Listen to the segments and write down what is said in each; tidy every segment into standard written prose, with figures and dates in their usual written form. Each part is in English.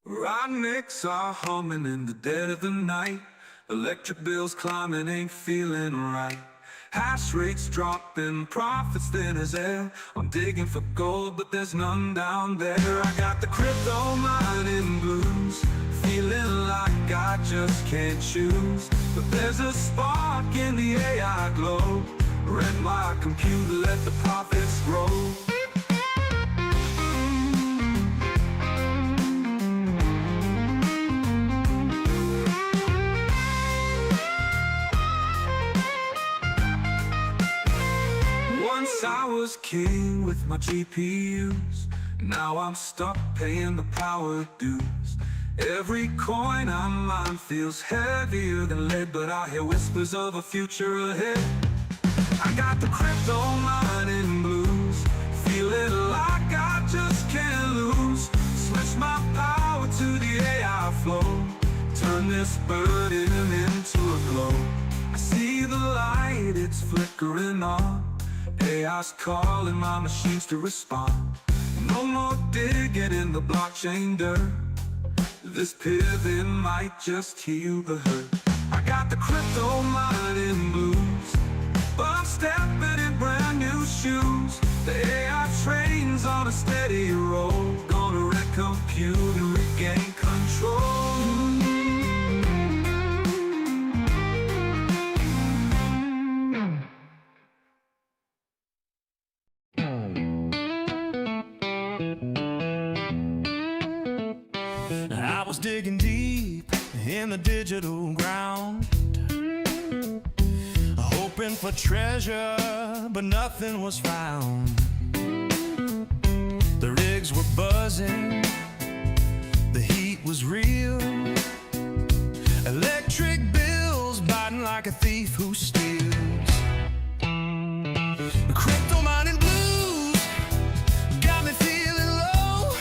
Rodniks are humming in the dead of the night. Electric bills climbing, ain't feeling right. Hash rates dropping, profits thin as air. I'm digging for gold, but there's none down there. I got the crypto mining blues, feeling like I just can't choose. But there's a spark in the AI glow. Rent my computer, let the profits grow. Once I was king with my GPUs. Now I'm stuck paying the power dues. Every coin I mine feels heavier than lead, but I hear whispers of a future ahead. I got the crypto mining blues, feeling like I just can't lose. Switch my power to the AI flow, turn this burden into a glow. I see the light, it's flickering on. AI's calling my machines to respond. No more digging in the blockchain dirt. This pivot might just heal the hurt. I got the crypto mining blues, but I'm stepping in brand new shoes. The AI train's on a steady roll, gonna recompute and regain control. I was digging deep in the digital ground, hoping for treasure, but nothing was found. The rigs were buzzing, the heat was real. Electric bills biting like a thief who steals. The crypto mining blues got me feeling low.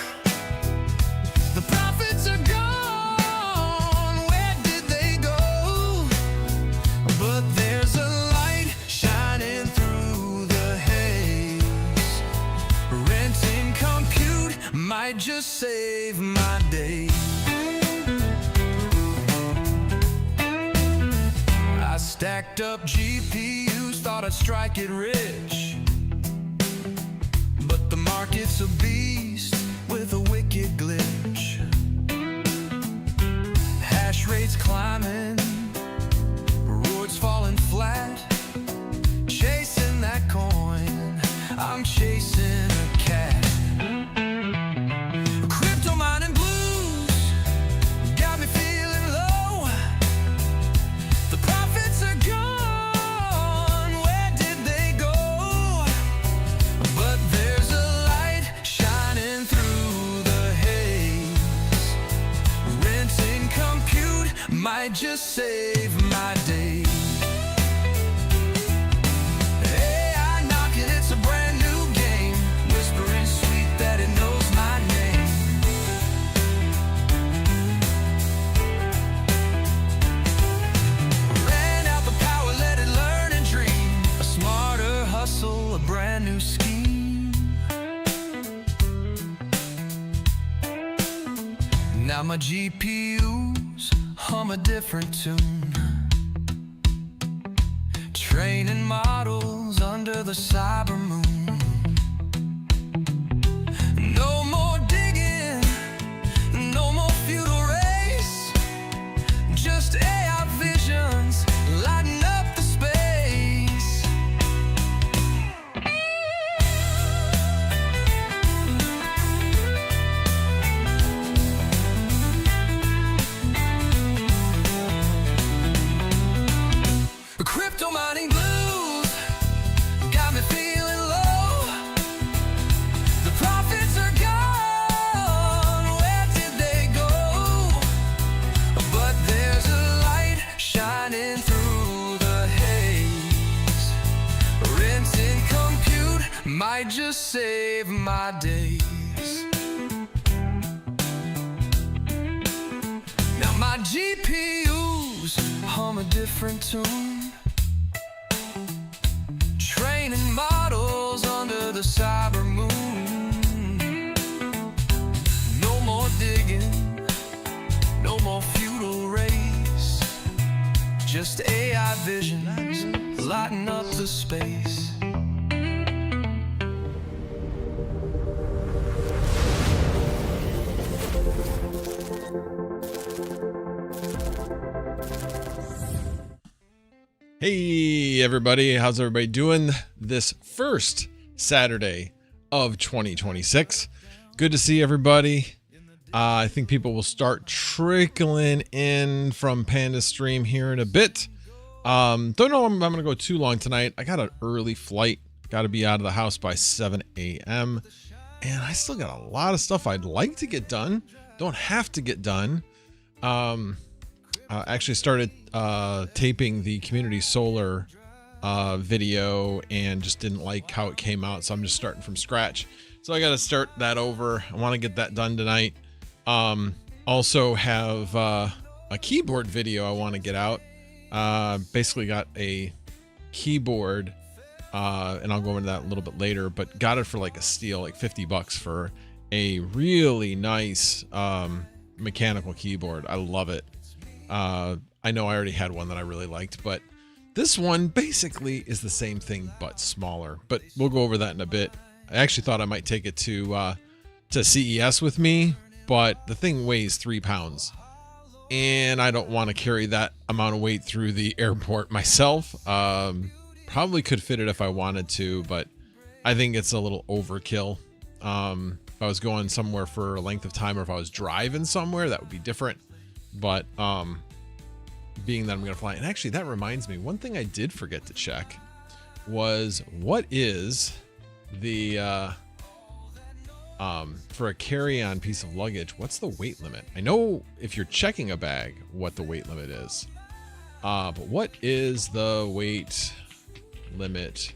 The profits are gone, where did they go? But there's a light shining through the haze. Renting compute might just save my day. I stacked up GPUs, thought I'd strike it rich, but the market's a beast with a wicked glitch. Hash rates climbing, rewards falling flat. Chasing that coin, I'm chasing a cat. Crypto mining blues got me feeling low. The profits are gone, where did they go? But there's a light shining through the haze. Renting compute might just save my day. AI knocking, it's a brand new game, whispering sweet that it knows my name. Ran out the power, let it learn and dream. A smarter hustle, a brand new scheme. Now my GPUs hum a different tune, training models under the cyber moon. No more digging, no more feudal race, just AI visions lighting up the space. Crypto mining blues got me feeling low. The profits are gone, where did they go? But there's a light shining through the haze. Renting compute might just save my days. Now my GPUs hum a different tune, training models under the cyber moon. No more digging, vast AI visions lighting up the space. Hey everybody, how's everybody doing this first Saturday of 2026? Good to see everybody. I think people will start trickling in from Panda Stream here in a bit. Don't know if I'm going to go too long tonight. I got an early flight. Got to be out of the house by 7 a.m. And I still got a lot of stuff I'd like to get done. Don't have to get done. I actually started taping the community solar video and just didn't like how it came out. So I'm just starting from scratch. So I got to start that over. I want to get that done tonight. Also have a keyboard video I want to get out. Basically got a keyboard, and I'll go into that a little bit later, but got it for like a steal, like $50 for a really nice mechanical keyboard. I love it. I know I already had one that I really liked, but this one basically is the same thing but smaller. But we'll go over that in a bit. I actually thought I might take it to CES with me, but the thing weighs 3 pounds, and I don't want to carry that amount of weight through the airport myself. Probably could fit it if I wanted to, but I think it's a little overkill. If I was going somewhere for a length of time, or if I was driving somewhere, that would be different. But being that I'm going to fly, and actually that reminds me, one thing I did forget to check was what is the for a carry-on piece of luggage, what's the weight limit? I know if you're checking a bag what the weight limit is, but what is the weight limit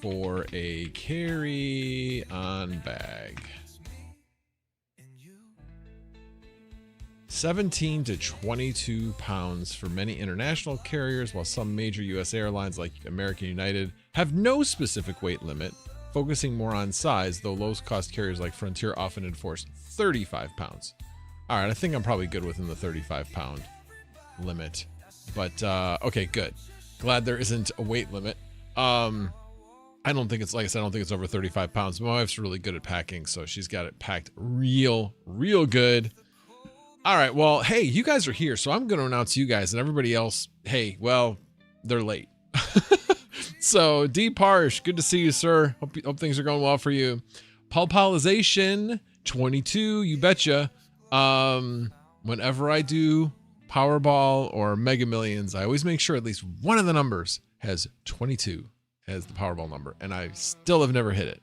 for a carry-on bag? 17 to 22 pounds for many international carriers, while some major U.S. airlines like American United have no specific weight limit, focusing more on size, though low-cost carriers like Frontier often enforce 35 pounds. All right, I think I'm probably good within the 35-pound limit. But, okay, good. Glad there isn't a weight limit. I don't think it's, like I said, I don't think it's over 35 pounds. My wife's really good at packing, so she's got it packed real good. All right, well, hey, you guys are here, so I'm going to announce you guys, and everybody else, hey, well, they're late. So, D. Parsh, good to see you, sir. Hope things are going well for you. Pulpalization 22, you betcha. Whenever I do Powerball or Mega Millions, I always make sure at least one of the numbers has 22 as the Powerball number, and I still have never hit it.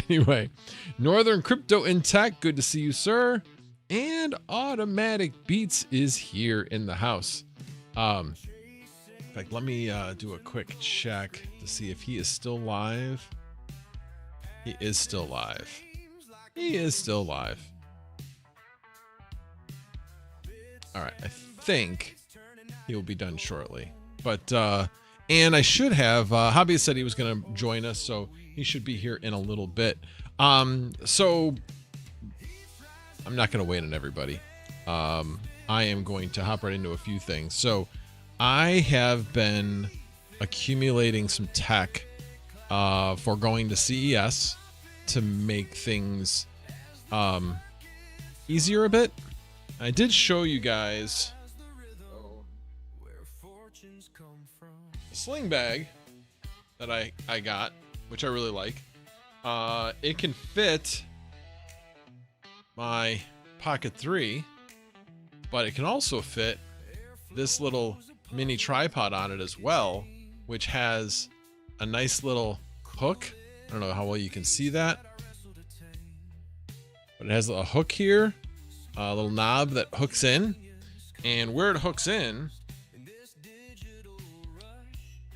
Anyway, Northern Crypto in Tech, good to see you, sir. And Automatic Beats is here in the house. In fact, let me do a quick check to see if he is still live. He is still live. He is still live. All right, I think he will be done shortly. But, and I should have, Hobby said he was going to join us, so he should be here in a little bit. So I'm not going to wait on everybody. I am going to hop right into a few things. So I have been accumulating some tech for going to CES to make things easier a bit. I did show you guys a sling bag that I got, which I really like. It can fit my Pocket 3, but it can also fit this little mini tripod on it as well, which has a nice little hook. I don't know how well you can see that, but it has a hook here, a little knob that hooks in, and where it hooks in,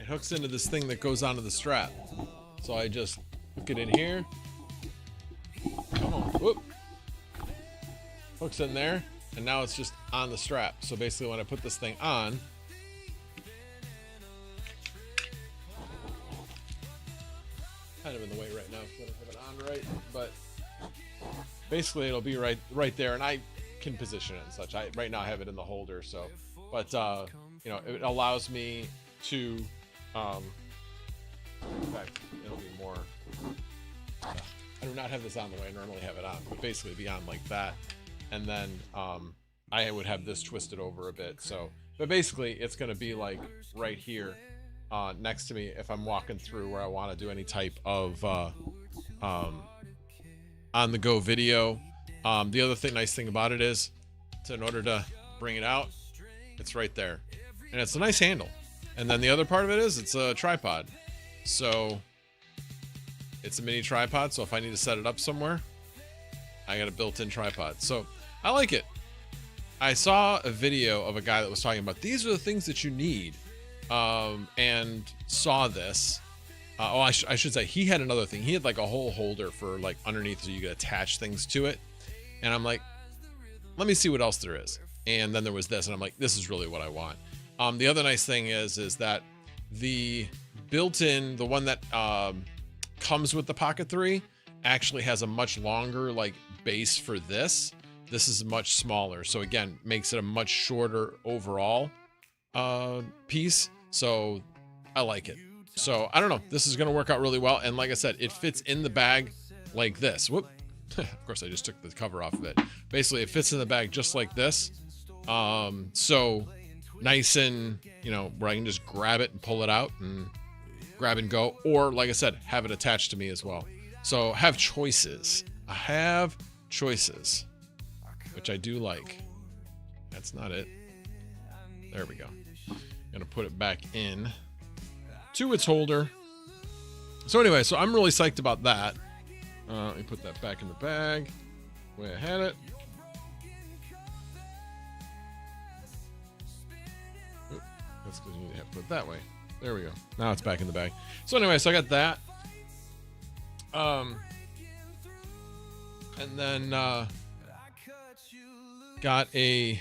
it hooks into this thing that goes onto the strap. So I just hook it in here. Come on, whoop. Hooks in there, and now it's just on the strap. So basically when I put this thing on, kind of in the way right now, so I don't have it on right, but basically it'll be right there, and I can position it and such. Right now I have it in the holder, so but you know, it allows me to in fact, it'll be more, I do not have this on the way I normally have it on, but basically be on like that, and then I would have this twisted over a bit. So, but basically it's going to be like right here next to me if I'm walking through where I want to do any type of on the go video. The other nice thing about it is, in order to bring it out, it's right there, and it's a nice handle. And then the other part of it is it's a tripod. So it's a mini tripod. So if I need to set it up somewhere, I got a built-in tripod. So I like it. I saw a video of a guy that was talking about these are the things that you need, and saw this. I should say he had another thing. He had like a whole holder for like underneath so you could attach things to it. And I'm like, let me see what else there is. And then there was this, and I'm like, this is really what I want. The other nice thing is that the built-in, the one that comes with the Pocket 3 actually has a much longer like base for this. This is much smaller. So again, makes it a much shorter overall piece. So I like it. So I don't know, this is going to work out really well. And like I said, it fits in the bag like this. Whoop. Of course, I just took the cover off of it. Basically, it fits in the bag just like this. So nice and, you know, where I can just grab it and pull it out and grab and go. Or like I said, have it attached to me as well. So have choices. I have choices, which I do like. That's not it. There we go. Gonna put it back in to its holder. So anyway, so I'm really psyched about that. Let me put that back in the bag the way I had it. Oop, that's because you have to put it that way. There we go. Now it's back in the bag. So anyway, so I got that. And then got a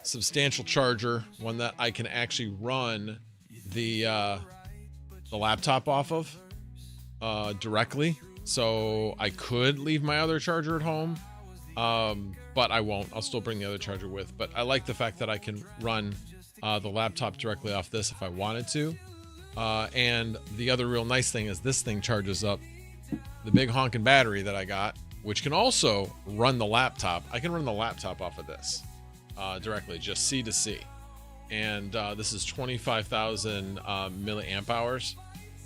substantial charger, one that I can actually run the laptop off of directly. So I could leave my other charger at home, but I won't. I'll still bring the other charger with. But I like the fact that I can run the laptop directly off this if I wanted to. And the other real nice thing is this thing charges up the big honking battery that I got, which can also run the laptop. I can run the laptop off of this directly, just C to C. And this is 25,000 milliamp hours.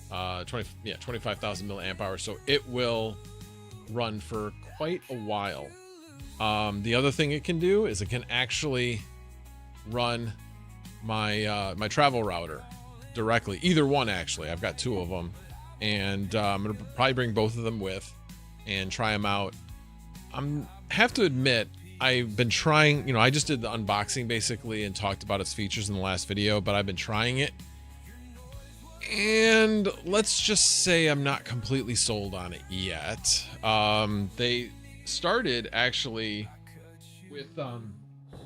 25,000 milliamp hours. So it will run for quite a while. The other thing it can do is it can actually run my my travel router directly. Either one, actually. I've got two of them, and I'm gonna probably bring both of them with and try them out. Have to admit, I've been trying, you know, I just did the unboxing basically and talked about its features in the last video, but I've been trying it, and let's just say I'm not completely sold on it yet. They started actually with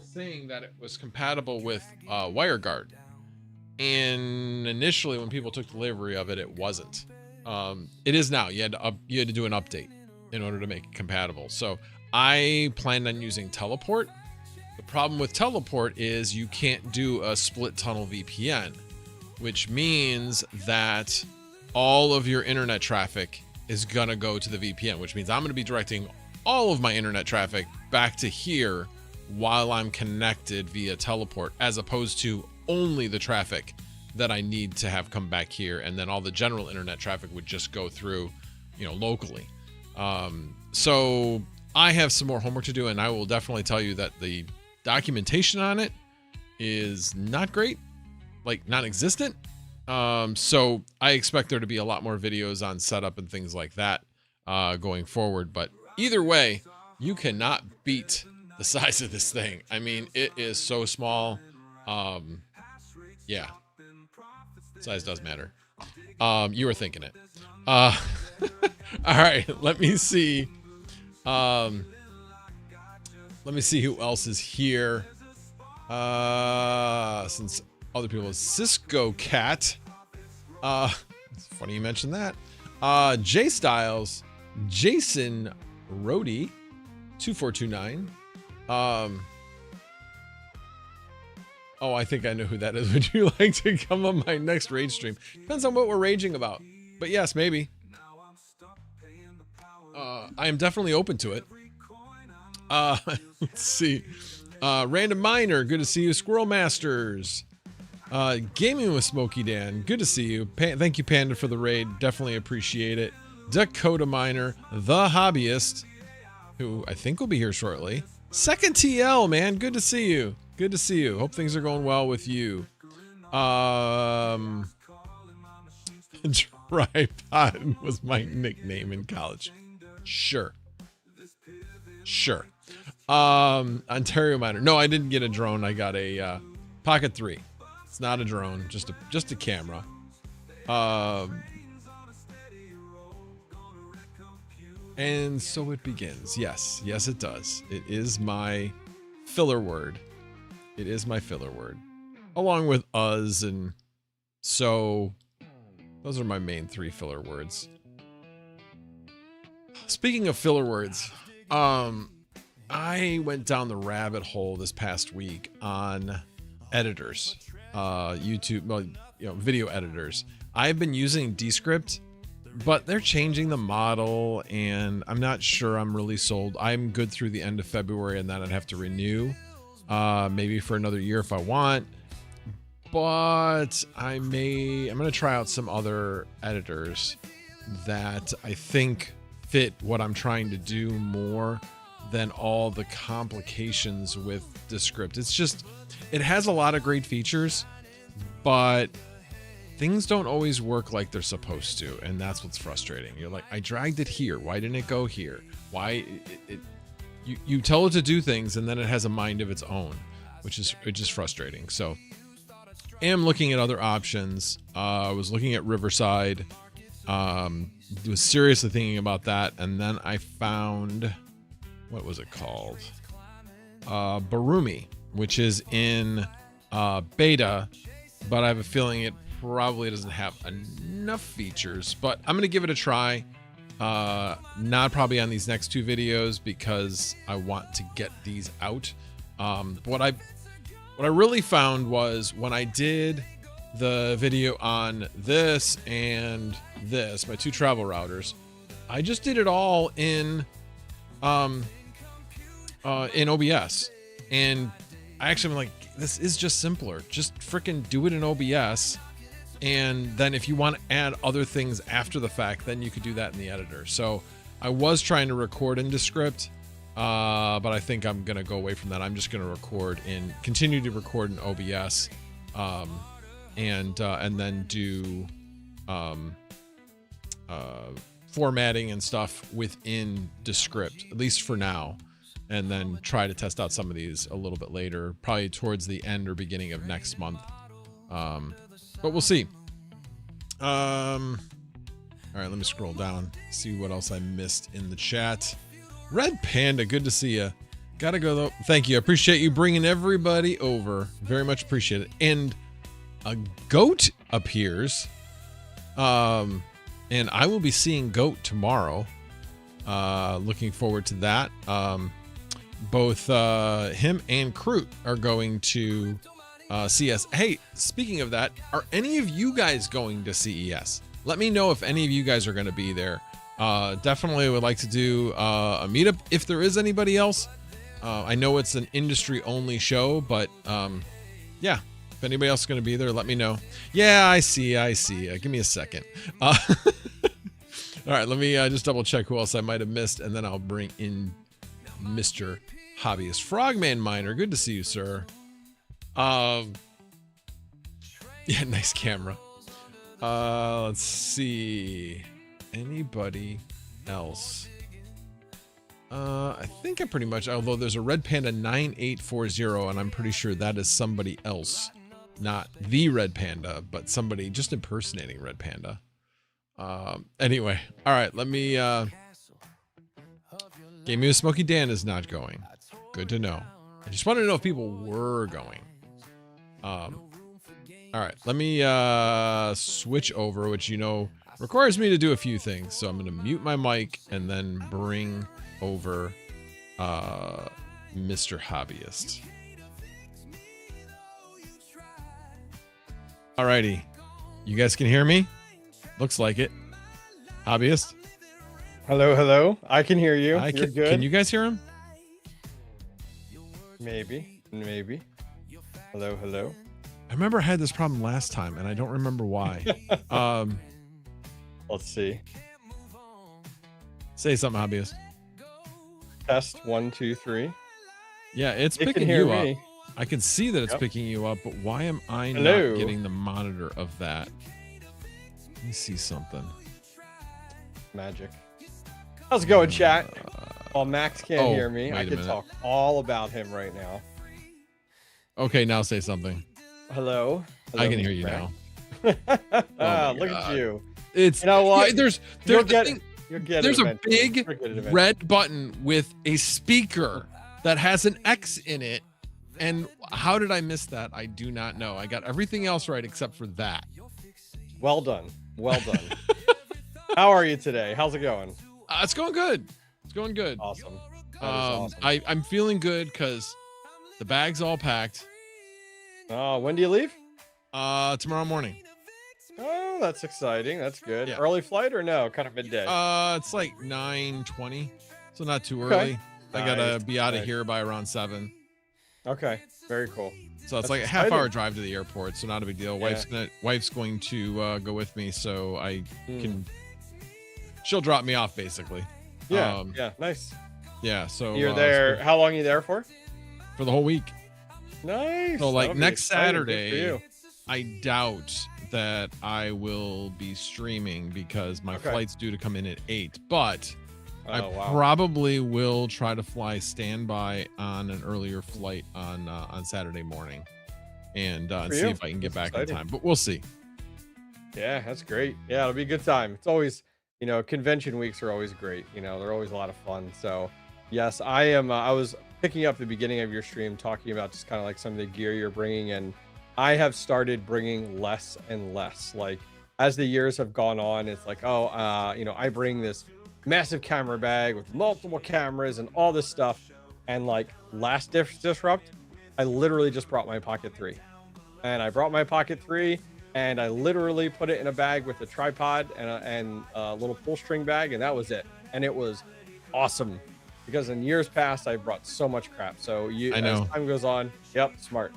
saying that it was compatible with WireGuard, and initially when people took delivery of it, it wasn't. It is now. You had to do an update in order to make it compatible. So I planned on using Teleport. The problem with Teleport is you can't do a split tunnel VPN, which means that all of your internet traffic is gonna go to the VPN, which means I'm gonna be directing all of my internet traffic back to here while I'm connected via Teleport, as opposed to only the traffic that I need to have come back here, and then all the general internet traffic would just go through, you know, locally. So I have some more homework to do, and I will definitely tell you that the documentation on it is not great, like non-existent. So I expect there to be a lot more videos on setup and things like that going forward. But either way, you cannot beat the size of this thing. I mean, it is so small. Yeah, size does matter. You were thinking it. All right, let me see. Let me see who else is here. Since other people, Cisco Cat. It's funny you mentioned that. J Styles, Jason Rody, 2429. Oh, I think I know who that is. Would you like to come on my next rage stream? Depends on what we're raging about. But yes, maybe. I am definitely open to it. Let's see. Random Miner, good to see you. Squirrel Masters. Gaming with Smokey Dan, good to see you. Thank you, Panda, for the raid. Definitely appreciate it. Dakota Miner, the Hobbyist, who I think will be here shortly. Second TL, man, good to see you. Good to see you. Hope things are going well with you. Tripod was my nickname in college. Sure. Ontario Miner. No, I didn't get a drone. I got a Pocket 3. It's not a drone, just a camera. And so it begins. Yes, it does. It is my filler word. It is my filler word. Along with and so. Those are my main 3 filler words. Speaking of filler words, I went down the rabbit hole this past week on editors, YouTube, well, video editors. I've been using Descript, but they're changing the model, and I'm not sure I'm really sold. I'm good through the end of February, and then I'd have to renew, maybe for another year if I want. But I'm going to try out some other editors that I think fit what I'm trying to do more than all the complications with Descript. It's just, it has a lot of great features, but things don't always work like they're supposed to, and that's what's frustrating. You're like, I dragged it here. Why didn't it go here? Why you tell it to do things, and then it has a mind of its own, which is just frustrating. So am looking at other options. I was looking at Riverside. Was seriously thinking about that, and then I found, what was it called? Barumi, which is in beta, but I have a feeling it probably doesn't have enough features. But I'm gonna give it a try. Not probably on these next 2 videos because I want to get these out. What I really found was when I did the video on this and this, my 2 travel routers, I just did it all in OBS, and I actually am like, this is just simpler. Just freaking do it in OBS, and then if you want to add other things after the fact, then you could do that in the editor. So I was trying to record in Descript, but I think I'm gonna go away from that. I'm just gonna continue to record in OBS, and then do formatting and stuff within Descript, at least for now, and then try to test out some of these a little bit later, probably towards the end or beginning of next month. But we'll see. All right, let me scroll down, see what else I missed in the chat. Red Panda, good to see you. Gotta go though. Thank you. I appreciate you bringing everybody over. Very much appreciate it. And a goat appears. And I will be seeing Goat tomorrow. Looking forward to that. Both him and Kroot are going to CES. Hey, speaking of that, are any of you guys going to CES? Let me know if any of you guys are going to be there. Definitely would like to do a meetup if there is anybody else. I know it's an industry-only show, but yeah, if anybody else is going to be there, let me know. Yeah, I see. Give me a second. All right, let me just double-check who else I might have missed, and then I'll bring in Mr. Hobbyist. Frogman Miner, good to see you, sir. Yeah, nice camera. Let's see. Anybody else? I think I pretty much, although there's a Red Panda 9840, and I'm pretty sure that is somebody else, not the Red Panda, but somebody just impersonating Red Panda. Anyway, all right, let me, Gaming with Smokey Dan is not going. Good to know. I just wanted to know if people were going. All right, let me switch over, which, you know, requires me to do a few things. So I'm going to mute my mic and then bring over Mr. Hobbyist. Alrighty. You guys can hear me? Looks like it. Hobbyist? Hello, hello. I can hear you. You're good. Can you guys hear him? Maybe. Hello, hello. I remember I had this problem last time, and I don't remember why. Let's see. Say something, Hobbyist. Test 1, 2, 3. Yeah, it's It picking can hear you up. me. I can see that it's Yep. picking you up, but why am I Hello. not getting the monitor of that? Let me see something. Magic. How's it going, chat? While Max can't oh, hear me, wait I a can minute. talk all about him right now. Okay, now say something. Hello. I can hear you Max. now. my Look God. at you. It's You know what? yeah, there's You'll the get thing- it. You'll get there's it a eventually. big You'll get it eventually. red button with a speaker that has an X in it. And how did I miss that? I do not know. I got everything else right except for that. Well done. Well done. How are you today? How's it going? It's going good. It's going good. Awesome. That is awesome. I'm feeling good because the bag's all packed. Oh, when do you leave? Tomorrow morning. Oh, that's exciting. That's good. Yeah. Early flight or no? Kind of midday. It's like 9:20, so not too Okay. early. I gotta Nice, be out of nice. here by around 7. Okay. Very cool. So it's That's like a half-hour exciting. drive to the airport, so not a big deal. Yeah. Wife's going to go with me, so I Mm. can. She'll drop me off basically. Yeah. Yeah. Nice. Yeah. So You're it's there. good How long are you there for? for the whole week. Nice. So like That'll be next exciting. Good for Saturday, you. I doubt that I will be streaming because my Okay. flight's due to come in at 8. But I Oh, wow. probably will try to fly standby on an earlier flight on Saturday morning, and For see you. if I can get That's back in exciting. time. But we'll see. Yeah, that's great. Yeah, it'll be a good time. It's always, convention weeks are always great. They're always a lot of fun. So, yes, I am. I was picking up the beginning of your stream talking about just kind of like some of the gear you're bringing, and I have started bringing less and less. Like as the years have gone on, it's like, I bring this massive camera bag with multiple cameras and all this stuff. And like last disrupt, I literally just brought my Pocket 3, and I brought my Pocket 3. And I literally put it in a bag with a tripod and a little pull string bag, and that was it. And it was awesome because in years past I brought so much crap. So I know. as time goes on, yep, smart.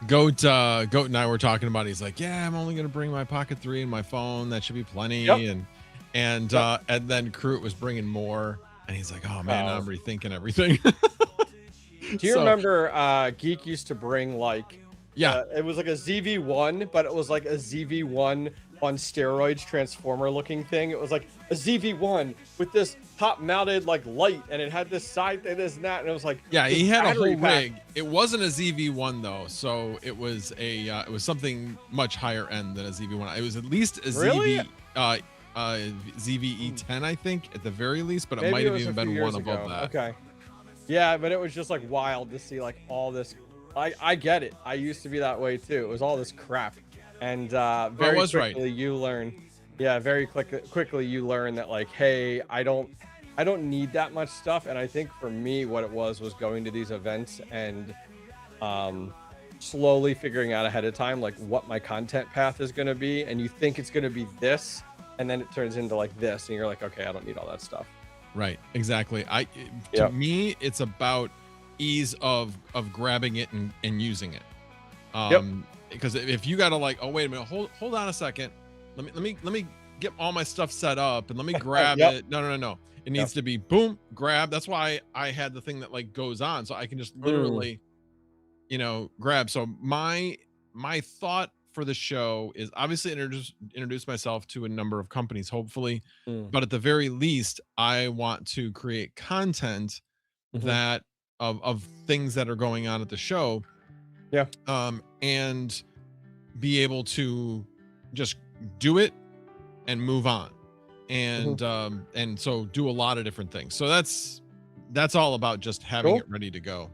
Goat and I were talking about it. He's like, yeah, I'm only gonna bring my Pocket 3 and my phone. That should be plenty. Yep. And then Crute was bringing more, and he's like, oh man, Oh. I'm rethinking everything. Do you remember Geek used to bring like Yeah. it was like a ZV1, but it was like a ZV1 on steroids transformer looking thing. It was like a ZV1 with this top mounted like light, and it had this side thing, this and that, and it was like Yeah, he this had a whole battery pack. rig. It wasn't a ZV1 though, so it was it was something much higher end than a ZV1. It was at least a Really? ZVE10, I think, at the very least, but it Maybe might have was a even few been years one above ago. that. Okay. Yeah, but it was just like wild to see like all this. I get it. I used to be that way too. It was all this crap, and very was right. quickly you learn. Yeah, very quickly you learn that like, hey, I don't need that much stuff. And I think for me, what it was going to these events and slowly figuring out ahead of time like what my content path is going to be. And you think it's going to be this, and then it turns into like this, and you're like, okay, I don't need all that stuff. Right, exactly. To Yep. me, it's about ease of grabbing it and using it. Yep. Because if you gotta like, oh wait a minute, hold on a second, let me get all my stuff set up and let me grab Yep. it. No. It needs to be boom, grab. That's why I had the thing that like goes on, so I can just literally, grab. So my thought for the show is obviously introduce myself to a number of companies, hopefully, but at the very least, I want to create content that of things that are going on at the show. Yeah. And be able to just do it and move on. And and so do a lot of different things. So that's all about just having Cool. it ready to go.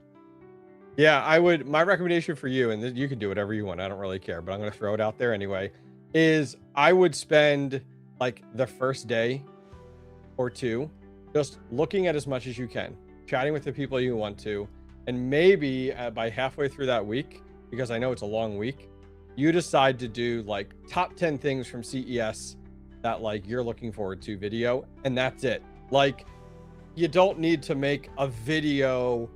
Yeah, my recommendation for you, and you can do whatever you want, I don't really care, but I'm going to throw it out there anyway, is I would spend like the first day or two just looking at as much as you can, chatting with the people you want to, and maybe by halfway through that week, because I know it's a long week, you decide to do like top 10 things from CES that like you're looking forward to video, and that's it. Like, you don't need to make a video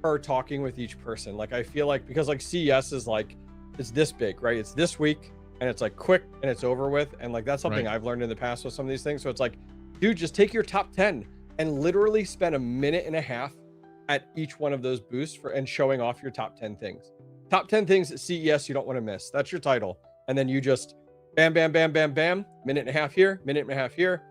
per talking with each person. Like, I feel like, because like CES is like, it's this big, right? It's this week, and it's like quick and it's over with. And like, that's something Right. I've learned in the past with some of these things. So it's like, dude, just take your top 10 and literally spend a minute and a half at each one of those booths and showing off your top 10 things. Top 10 things at CES you don't want to miss. That's your title. And then you just bam, bam, bam, bam, bam, minute and a half here, minute and a half here.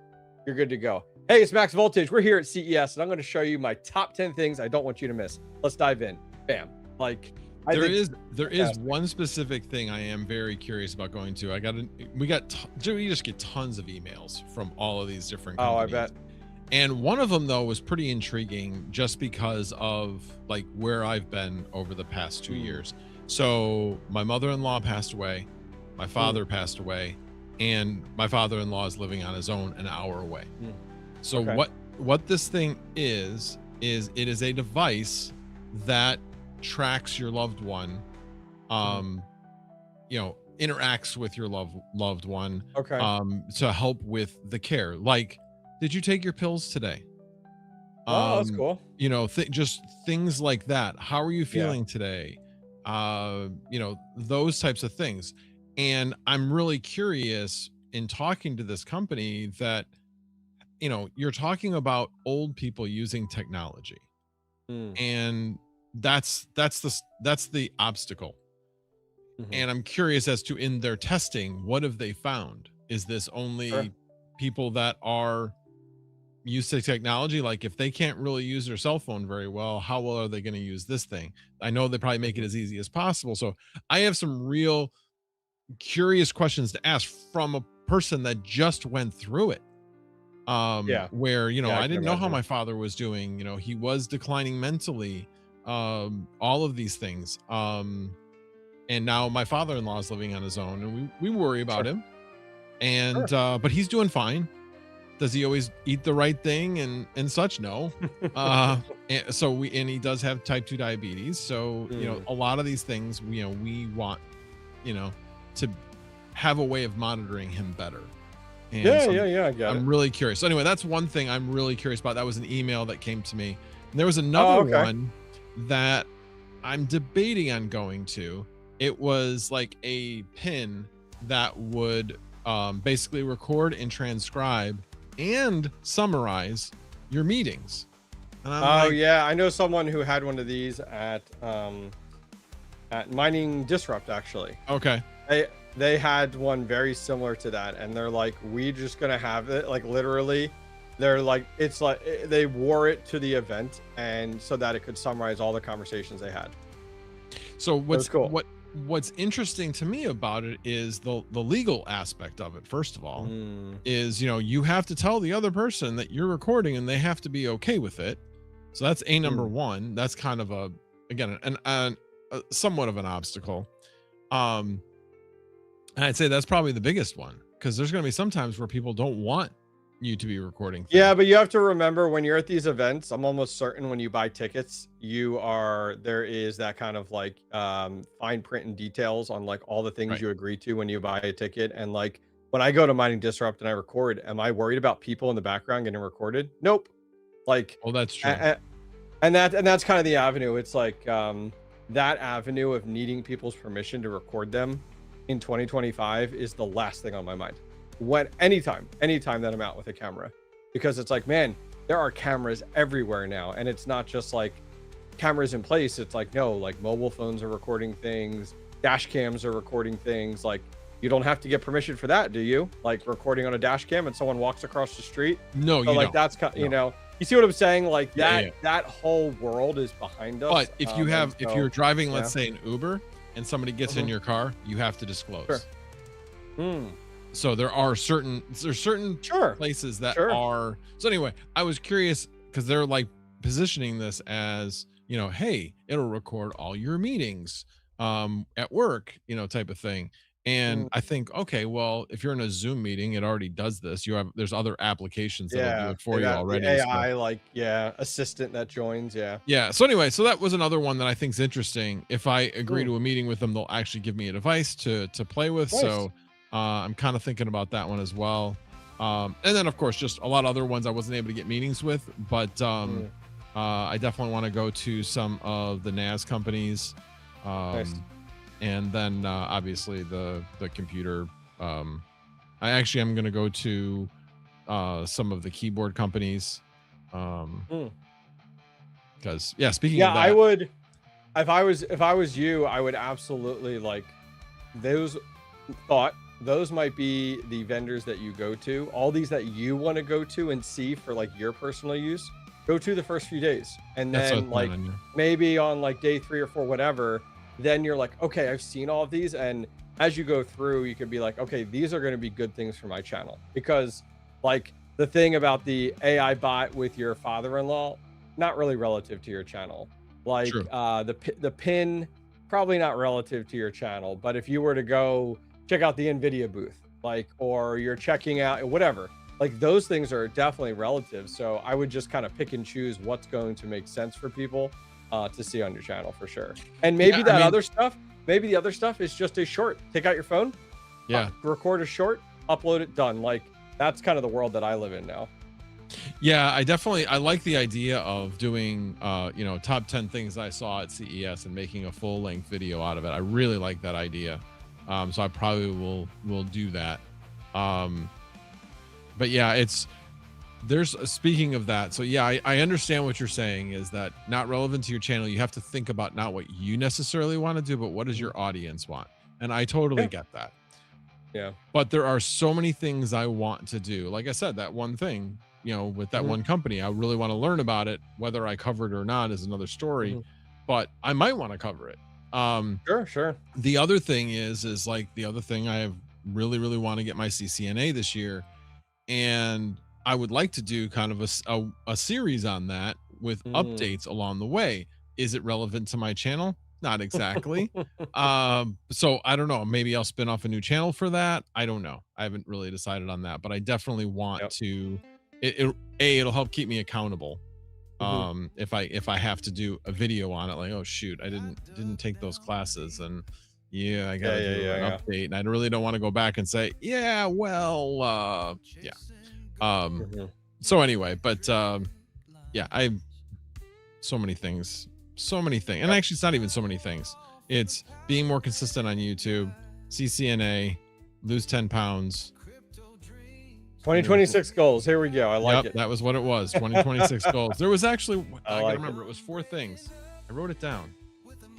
You're good to go. Hey, it's Max Voltage. We're here at CES, and I'm going to show you my top 10 things I don't want you to miss. Let's dive in. Bam. Like, There is one specific thing I am very curious about going to. We just get tons of emails from all of these different companies. Oh, I bet. And one of them though was pretty intriguing just because of like where I've been over the past 2 years. So my mother-in-law passed away, my father passed away, and my father-in-law is living on his own an hour away. So Okay. what this thing is it is a device that tracks your loved one, you know, interacts with your loved one, Okay. to help with the care. Like, did you take your pills today? Oh, that's cool. You know, just things like that. How are you feeling today? You know, those types of things. And I'm really curious in talking to this company that, you know, you're talking about old people using technology, and that's the obstacle. And I'm curious as to, in their testing, what have they found? Is this only people that are used to technology? Like, if they can't really use their cell phone very well, how well are they going to use this thing? I know they probably make it as easy as possible. So I have some real curious questions to ask from a person that just went through it. Where, you know, Yeah, I I can didn't know how imagine. my father was doing. You know, he was declining mentally, all of these things. And now my father-in-law is living on his own, and we worry about him. And but he's doing fine. Does he always eat the right thing and such? No. And he does have type 2 diabetes. So, you know, a lot of these things, you know, we want, you know, to have a way of monitoring him better. And I got I'm it. really curious. So anyway, that's one thing I'm really curious about. That was an email that came to me. And there was another one that I'm debating on going to. It was like a pin that would basically record and transcribe and summarize your meetings. And I'm Yeah, I know someone who had one of these at Mining Disrupt, actually. okay. They had one very similar to that, and they're like, we just gonna have it, like, literally, they're like, it's like they wore it to the event, and so that it could summarize all the conversations they had. So was cool. what's interesting to me about it is the legal aspect of it. First of all, is, you know, you have to tell the other person that you're recording, and they have to be okay with it. So that's number one. That's kind of a, again, a somewhat of an obstacle. And I'd say that's probably the biggest one, because there's going to be some times where people don't want you to be recording things. Yeah, but you have to remember, when you're at these events, I'm almost certain when you buy tickets, there is that kind of like fine print and details on like all the things you agree to when you buy a ticket. And like, when I go to Mining Disrupt and I record, am I worried about people in the background getting recorded? Nope. Like, Oh, that's true. and that's kind of the avenue. It's like that avenue of needing people's permission to record them in 2025 is the last thing on my mind. Anytime that I'm out with a camera, because it's like, man, there are cameras everywhere now, and it's not just like cameras in place. It's like, no, like mobile phones are recording things, dash cams are recording things. Like, you don't have to get permission for that, do you? Like, recording on a dash cam and someone walks across the street. No, So you like, don't. that's kind, No. you know, you see what I'm saying? Like Yeah, that whole world is behind us. But if you have, if you're driving, let's yeah. say an Uber, and somebody gets in your car, you have to disclose. Sure. So there's certain places that are. So anyway, I was curious, because they're like positioning this as, you know, hey, it'll record all your meetings at work, you know, type of thing. And I think, okay, well, if you're in a Zoom meeting, it already does this. There's other applications that'll do Yeah, it for you the already. So AI, like, yeah, assistant that joins, yeah. yeah. So anyway, so that was another one that I think is interesting. If I agree Mm, to a meeting with them, they'll actually give me a device to play with. nice. So I'm kind of thinking about that one as well. And then of course, just a lot of other ones I wasn't able to get meetings with, but Mm, I definitely want to go to some of the NAS companies. nice. And then obviously the computer. I actually am going to go to some of the keyboard companies. Mm. Because yeah, speaking Yeah, of I that, would, if I was you, I would absolutely like those those might be the vendors that you go to. All these that you want to go to and see for like your personal use, go to the first few days. And that's what I then was like planning, yeah. maybe on like day 3 or 4, whatever, then you're like, okay, I've seen all of these. And as you go through, you could be like, okay, these are going to be good things for my channel. Because like the thing about the AI bot with your father-in-law, not really relative to your channel. Like True. the pin, probably not relative to your channel. But if you were to go check out the NVIDIA booth, like, or you're checking out whatever, like those things are definitely relative. So I would just kind of pick and choose what's going to make sense for people to see on your channel for sure. And maybe Yeah, I mean, other stuff, maybe the other stuff is just a short. Take out your phone, yeah. record a short, upload it, done. Like that's kind of the world that I live in now. Yeah, I like the idea of doing top 10 things I saw at CES and making a full-length video out of it. I really like that idea. So I probably will do that. But yeah, speaking of that, so yeah, I understand what you're saying is that not relevant to your channel. You have to think about not what you necessarily want to do, but what does your audience want? And I totally get that. Yeah. But there are so many things I want to do. Like I said, that one thing, with that one company, I really want to learn about it. Whether I cover it or not is another story, but I might want to cover it. Sure. The other thing is like the other thing I really, really want to get my CCNA this year. And I would like to do kind of a series on that with updates along the way. Is it relevant to my channel? Not exactly. So I don't know. Maybe I'll spin off a new channel for that. I don't know. I haven't really decided on that, but I definitely want to. It'll help keep me accountable. If I have to do a video on it, like, oh shoot, I didn't take those classes, and yeah, I gotta do an update, and I really don't want to go back and say, yeah, well, yeah. So anyway, but yeah, so many things, and actually it's not even so many things. It's being more consistent on YouTube, CCNA, lose 10 pounds. 2026 goals. Here we go. I like it. That was what it was. 2026 goals. There was actually, I like gotta remember, it was 4 things. I wrote it down.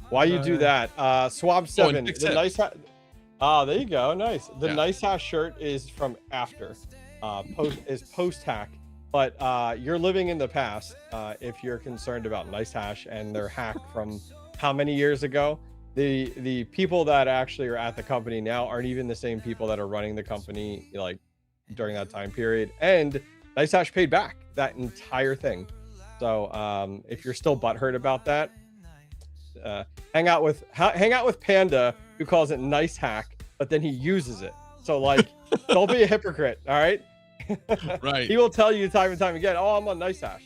Why you do that? Swab 7. fix The it. nice there you go. Nice. The nice hash shirt is from after. Post hack. But you're living in the past if you're concerned about nice hash and their hack from how many years ago. The people that actually are at the company now aren't even the same people that are running the company like during that time period, and nice hash paid back that entire thing. So if you're still butthurt about that, hang out with Panda, who calls it nice hack, but then he uses it. So like, don't be a hypocrite. All right. Right. He will tell you time and time again, oh, I'm on nice hash,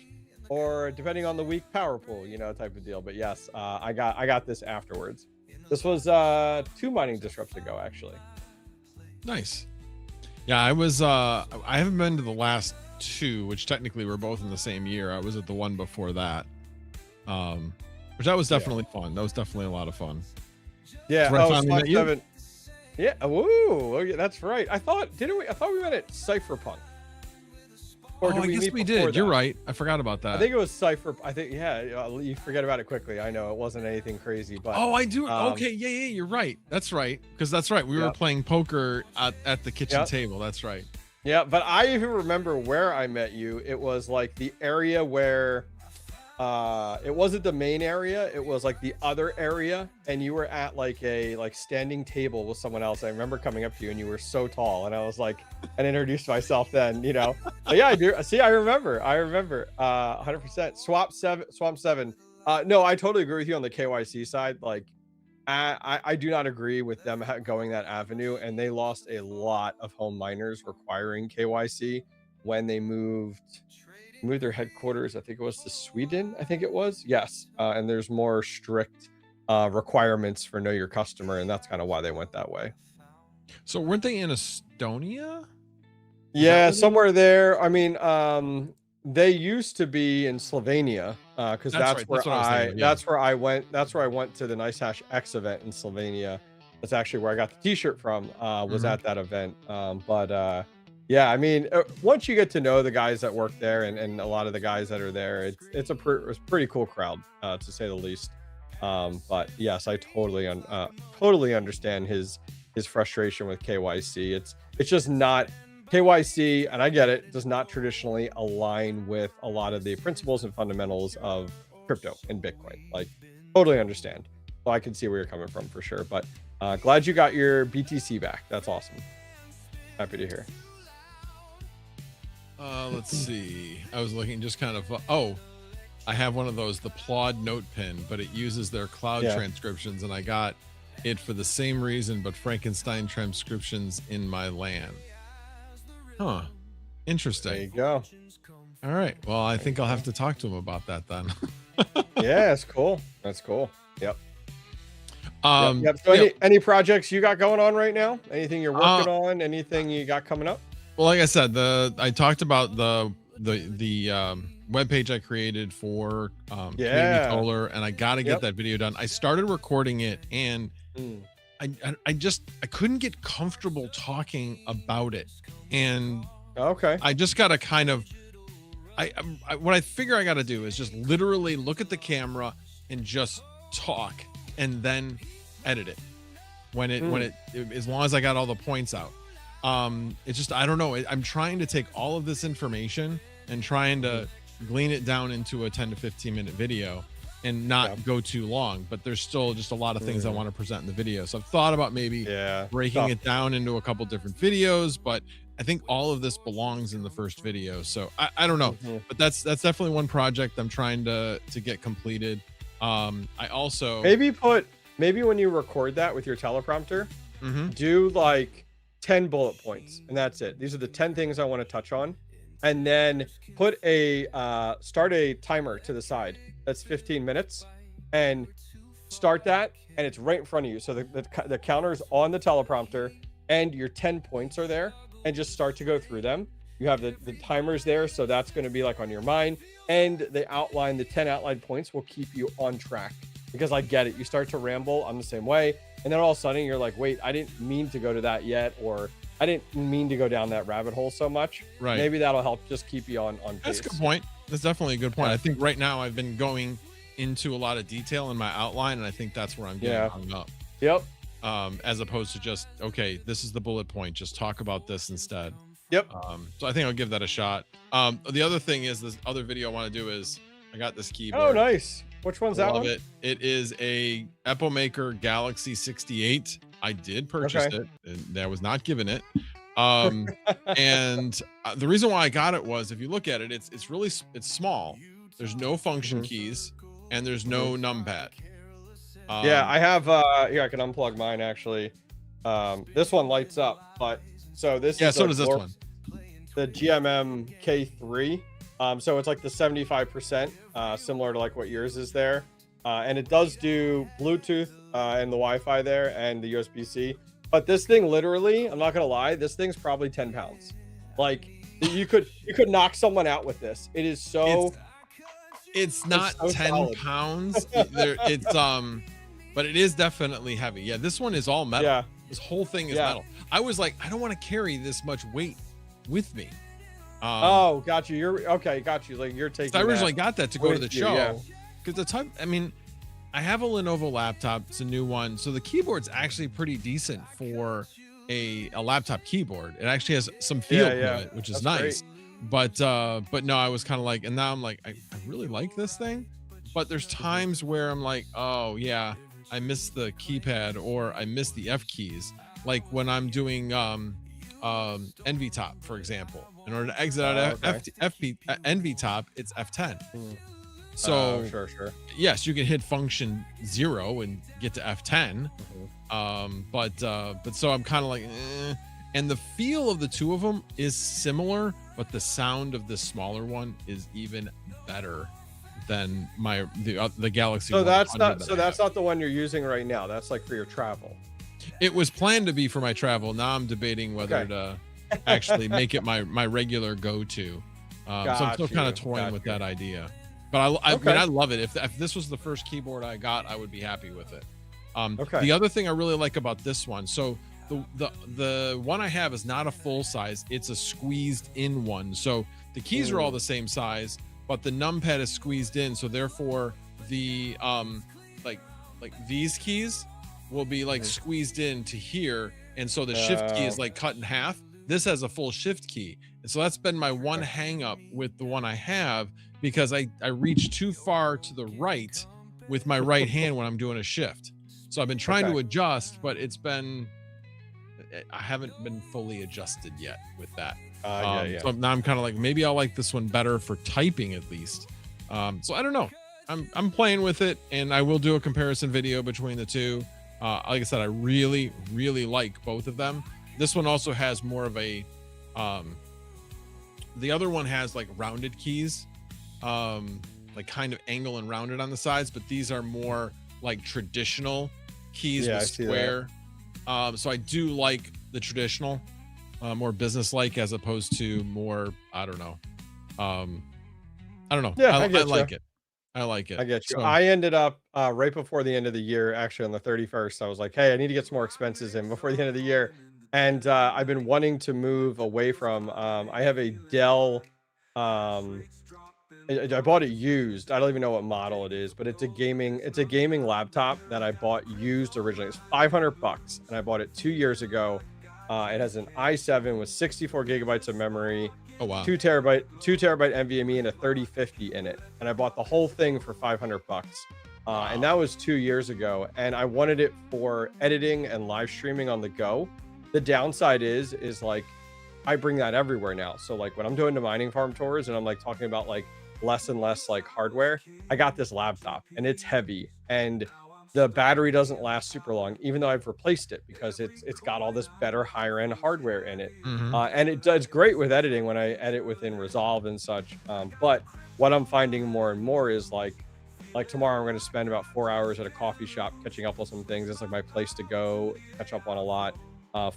or depending on the week, power pool, type of deal. But yes, I got this afterwards. This was 2 mining disrupts ago, actually. Nice. Yeah, I was I haven't been to the last 2, which technically were both in the same year. I was at the one before that. Which that was definitely fun. That was definitely a lot of fun. Yeah. That's where I finally met you. 7. Yeah. Woo. That's right. I thought we met at Cypherpunk. Or I guess we did. You're right. I forgot about that. I think it was Cypher. I think, yeah, you forget about it quickly. I know it wasn't anything crazy, but I do. Okay. Yeah. You're right. That's right. Because that's right. We were playing poker at the kitchen table. That's right. Yeah. But I even remember where I met you. It was like the area where it wasn't the main area. It was like the other area. And you were at like a standing table with someone else. I remember coming up to you and you were so tall. And I was like, and introduced myself then, But yeah, I do. See, I remember 100%. Swamp 7. No, I totally agree with you on the KYC side. Like I do not agree with them going that avenue, and they lost a lot of home miners requiring KYC when they moved their headquarters. I think it was to Sweden. I think it was, yes. And there's more strict requirements for know your customer, and that's kind of why they went that way. So weren't they in Estonia? Yeah, where they somewhere there. I mean, they used to be in Slovenia, because That's that's right, where that's what I was thinking of, yeah. that's where I went. That's where I went to the Nice Hash X event in Slovenia. That's actually where I got the T-shirt from. Was Mhm. at that event. Yeah, I mean, once you get to know the guys that work there, and a lot of the guys that are there, it's a pretty cool crowd, to say the least. But yes, I totally understand his frustration with KYC. It's just not KYC, and I get it, does not traditionally align with a lot of the principles and fundamentals of crypto and Bitcoin. Like, totally understand. So I can see where you're coming from for sure. But glad you got your BTC back. That's awesome. Happy to hear. Let's see. I was looking just kind of, oh, I have one of those, the Plod note pen, but it uses their cloud Yeah. transcriptions, and I got it for the same reason, but Frankenstein transcriptions in my LAN. Huh. There you Interesting. go. All right. Well, I think I'll have to talk to him about that then. Yeah, that's cool. That's cool. Yep. Yep. So yeah, any projects you got going on right now? Anything you're working on? Anything you got coming up? well, like I said, I talked about the web page I created for Community Yeah. Solar, and I got to get Yep. that video done. I started recording it, and Mm. I couldn't get comfortable talking about it, and Okay. I just got to kind of what I figure I got to do is just literally look at the camera and just talk, and then edit it when it as long as I got all the points out. It's just, I don't know, I'm trying to take all of this information and trying to glean it down into a 10 to 15 minute video and not go too long, but there's still just a lot of things I want to present in the video. So I've thought about maybe breaking it down into a couple different videos, but I think all of this belongs in the first video. So I don't know, but that's definitely one project I'm trying to get completed. I also maybe when you record that with your teleprompter, Mhm. do like 10 bullet points, and that's it. These are the 10 things I want to touch on, and then put start a timer to the side that's 15 minutes, and start that, and it's right in front of you, so the counter's on the teleprompter and your 10 points are there, and just start to go through them. You have the timers there, so that's going to be like on your mind, and the 10 outlined points will keep you on track. Because I get it, you start to ramble, I'm the same way, and then all of a sudden you're like, wait, I didn't mean to go to that yet, or I didn't mean to go down that rabbit hole so much. Right. Maybe that'll help just keep you on pace. That's a good point. That's definitely a good point. I think right now I've been going into a lot of detail in my outline, and I think that's where I'm getting hung up. Yep. As opposed to just, okay, this is the bullet point, just talk about this instead. Yep. So I think I'll give that a shot. The other thing is, this other video I want to do is, I got this keyboard. Oh, nice. Which one's that Love one? it is a Epomaker Galaxy 68. I did purchase it, and I was not given it. And the reason why I got it was, if you look at it, it's small. There's no function keys, and there's no numpad. Yeah, I have here, I can unplug mine actually. This one lights up, but so this is so does this one. The GMM K3. So it's like the 75%, similar to like what yours is there. And it does do Bluetooth and the Wi-Fi there and the USB-C. But this thing literally, I'm not gonna lie, this thing's probably 10 pounds. Like you could knock someone out with this. It is so it's not so 10 solid. pounds. But it is definitely heavy. Yeah, this one is all metal. Yeah. This whole thing is metal. I was like, I don't want to carry this much weight with me. Oh, got you. You're okay. Got you. Like you're taking. I originally got that to go to the with you, show because the type. I mean, I have a Lenovo laptop. It's a new one, so the keyboard's actually pretty decent for a laptop keyboard. It actually has some feel to it, which is nice. Great. But no, I was kind of like, and now I'm like, I really like this thing, but there's times where I'm like, oh yeah, I miss the keypad or I miss the F keys. Like when I'm doing NVTop, for example. In order to exit out NVTop, it's F10. So sure. yes, you can hit function 0 and get to F10. But so I'm kind of like, and the feel of the two of them is similar, but the sound of the smaller one is even better than the Galaxy. So that's not the one you're using right now. That's like for your travel. It was planned to be for my travel. Now I'm debating whether to actually make it my regular go-to. So I'm still kind of toying with that idea. But I mean, I love it. If this was the first keyboard I got, I would be happy with it. The other thing I really like about this one, so the one I have is not a full size, it's a squeezed in one. So the keys are all the same size, but the numpad is squeezed in. So therefore the like these keys will be like squeezed in to here. And so the shift key is like cut in half. This has a full shift key. And so that's been my one hang up with the one I have, because I reach too far to the right with my right hand when I'm doing a shift. So I've been trying to adjust, but I haven't been fully adjusted yet with that. So now I'm kind of like, maybe I'll like this one better for typing at least. So I don't know. I'm playing with it, and I will do a comparison video between the two. Like I said, I really, really like both of them. This one also has more of a, the other one has like rounded keys, like kind of angle and rounded on the sides, but these are more like traditional keys with square. So I do like the traditional, more business-like, as opposed to more, I don't know. Yeah, I like it. I like it. I get you. So, I ended up right before the end of the year, actually on the 31st. I was like, hey, I need to get some more expenses in before the end of the year. And I've been wanting to move away from, I have a Dell, I bought it used. I don't even know what model it is, but it's a gaming laptop that I bought used originally. It's $500, and I bought it 2 years ago. It has an i7 with 64 gigabytes of memory. Oh wow. 2 terabyte NVMe and a 3050 in it. And I bought the whole thing for $500. And that was 2 years ago. And I wanted it for editing and live streaming on the go. The downside is like, I bring that everywhere now. So like when I'm doing the mining farm tours and I'm like talking about like less and less like hardware, I got this laptop and it's heavy and the battery doesn't last super long, even though I've replaced it, because it's got all this better higher end hardware in it. And it does great with editing when I edit within Resolve and such. But what I'm finding more and more is like tomorrow I'm going to spend about 4 hours at a coffee shop catching up on some things. It's like my place to go catch up on a lot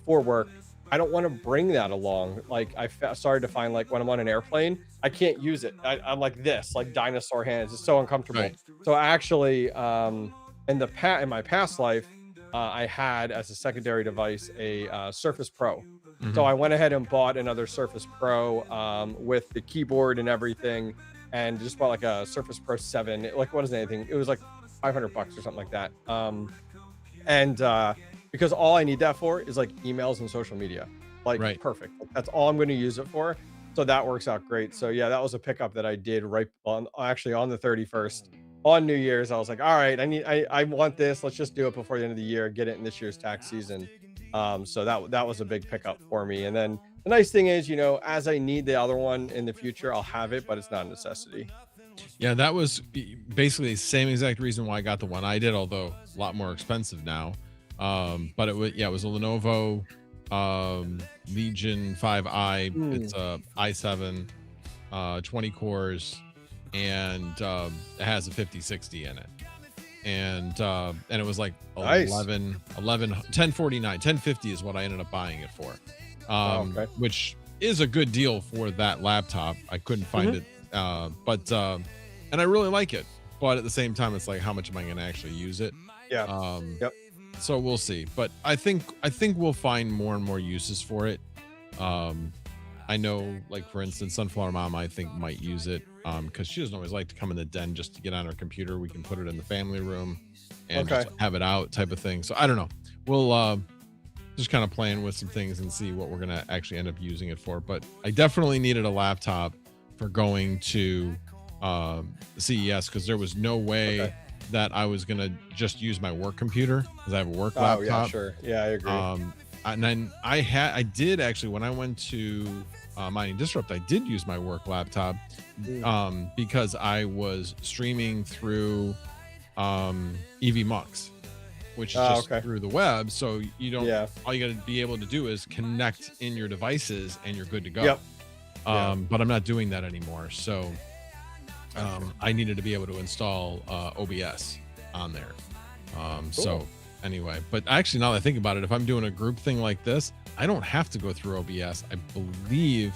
for work. I don't want to bring that along. Like I started to find like when I'm on an airplane, I can't use it. I'm like this, like dinosaur hands. It's so uncomfortable. Right. So actually, in my past life, I had as a secondary device a Surface Pro. So I went ahead and bought another Surface Pro with the keyboard and everything, and just bought like a Surface Pro 7. Like what is anything? It was like $500 or something like that. Because all I need that for is like emails and social media. Like perfect. That's all I'm going to use it for. So that works out great. So yeah, that was a pickup that I did on the 31st on New Year's. I was like, all right, I want this. Let's just do it before the end of the year, get it in this year's tax season. So that was a big pickup for me. And then the nice thing is, you know, as I need the other one in the future, I'll have it, but it's not a necessity. yeah, that was basically the same exact reason why I got the one I did, although a lot more expensive now. But it was a Lenovo Legion 5i. It's a i7, 20 cores, and it has a 5060 in it. And it was like 1049 is what I ended up buying it for. Which is a good deal for that laptop. I couldn't find it, but and I really like it, but at the same time it's like, how much am I going to actually use it? So we'll see, but I think we'll find more and more uses for it. I know, like for instance, Sunflower Mom I think might use it because she doesn't always like to come in the den just to get on her computer. We can put it in the family room and just have it out type of thing. So I don't know, we'll just kind of playing with some things and see what we're gonna actually end up using it for. But I definitely needed a laptop for going to CES, because there was no way that I was gonna just use my work computer, because I have a work laptop. Yeah, sure. Yeah, I agree. And then I did actually, when I went to Mining Disrupt, I did use my work laptop because I was streaming through EVMux, which is just through the web. So you don't, all you got to be able to do is connect in your devices and you're good to go. But I'm not doing that anymore. So I needed to be able to install OBS on there. So anyway, but actually, now that I think about it, if I'm doing a group thing like this, I don't have to go through OBS. I believe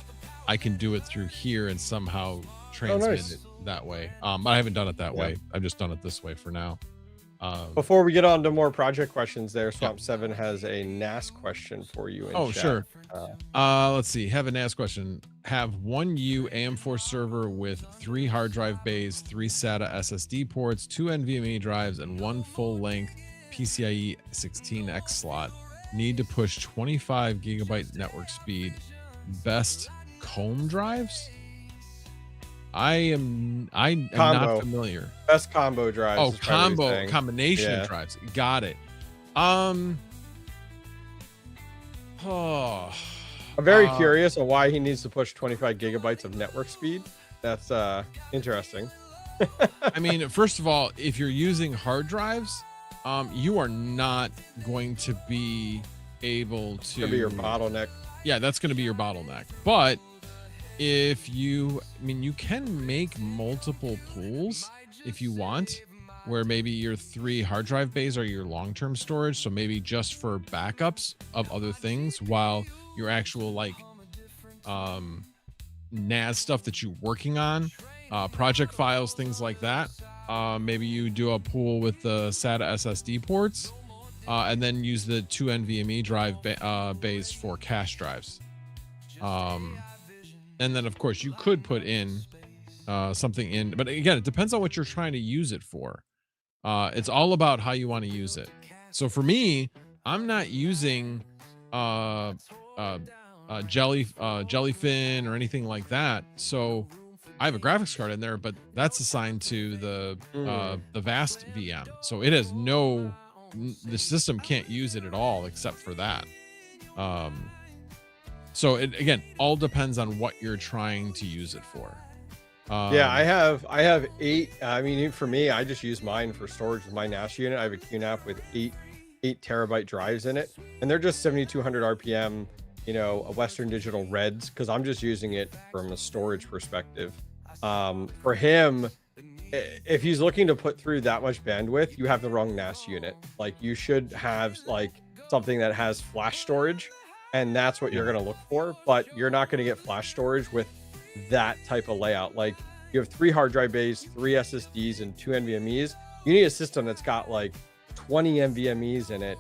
I can do it through here and somehow transmit it that way. But I haven't done it that way. I've just done it this way for now. Before we get on to more project questions there, Swamp7 has a NAS question for you. In chat. Sure. Let's see. Have a NAS question. Have one U AM4 server with 3 hard drive bays, 3 SATA SSD ports, 2 NVMe drives, and 1 full-length PCIe 16X slot. Need to push 25 gigabyte network speed. Best comb drives? I'm not familiar. Best combo drives. Oh, combination drives. Got it. I'm very curious on why he needs to push 25 gigabytes of network speed. That's interesting. I mean, first of all, if you're using hard drives, you are not going to be able to be your bottleneck. Yeah, that's going to be your bottleneck. But if you can make multiple pools if you want, where maybe your 3 hard drive bays are your long-term storage. So maybe just for backups of other things, while your actual NAS stuff that you're working on, project files, things like that. Maybe you do a pool with the SATA SSD ports, and then use the 2 NVMe drive bays for cache drives. And then, of course, you could put in something in, but again, it depends on what you're trying to use it for. It's all about how you want to use it. So for me, I'm not using Jellyfin or anything like that. So I have a graphics card in there, but that's assigned to the Vast VM. So it has the system can't use it at all except for that. So it, again, all depends on what you're trying to use it for. I have 8. I mean, for me, I just use mine for storage with my NAS unit. I have a QNAP with 8 terabyte drives in it, and they're just 7,200 RPM, Western Digital Reds, because I'm just using it from a storage perspective. For him, if he's looking to put through that much bandwidth, you have the wrong NAS unit. Like, you should have something that has flash storage, and that's what you're going to look for. But you're not going to get flash storage with that type of layout. Like, you have 3 hard drive bays, 3 SSDs, and 2 NVMe's. You need a system that's got 20 NVMe's in it,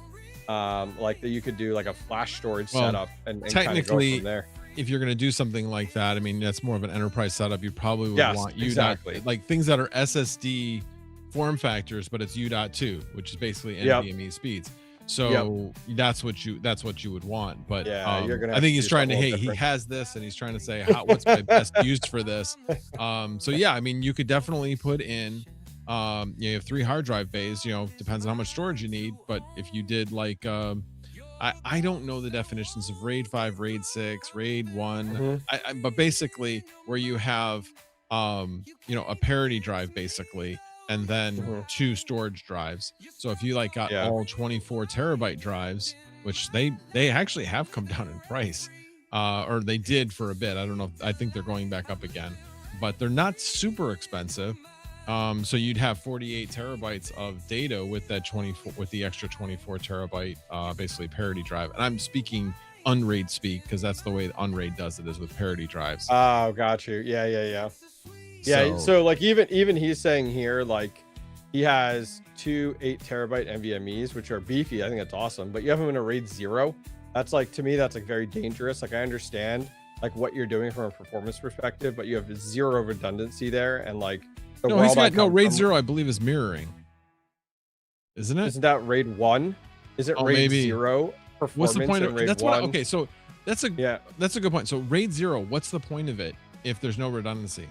that you could do a flash storage setup and technically go from there. If you're going to do something like that, I mean, that's more of an enterprise setup. You probably would want U.2, things that are SSD form factors, but it's U.2, which is basically NVMe speeds. So that's what you would want. But you're gonna I think he's trying to, he has this and he's trying to say, what's my best use for this? So yeah, I mean, you could definitely put in, you have 3 hard drive bays, depends on how much storage you need. But if you did I don't know the definitions of RAID 5, RAID 6, RAID 1, but basically where you have, a parity drive basically, and then 2 storage drives. So if you got all 24 terabyte drives, which they actually have come down in price, or they did for a bit. I don't know. I think they're going back up again, but they're not super expensive. So you'd have 48 terabytes of data with that 24, with the extra 24 terabyte, basically parity drive. And I'm speaking unraid speak, because that's the way unraid does it, is with parity drives. Oh, got you. Yeah. So even he's saying here, he has 2 8 terabyte NVMe's, which are beefy. I think that's awesome. But you have them in a RAID 0. That's to me, that's very dangerous. I understand what you're doing from a performance perspective, but you have 0 redundancy there, and RAID 0, I believe, is mirroring, isn't it? Isn't that RAID 1? Is it RAID 0? What's the point of RAID that's 1? Okay, so that's a good point. So RAID 0, what's the point of it if there's no redundancy?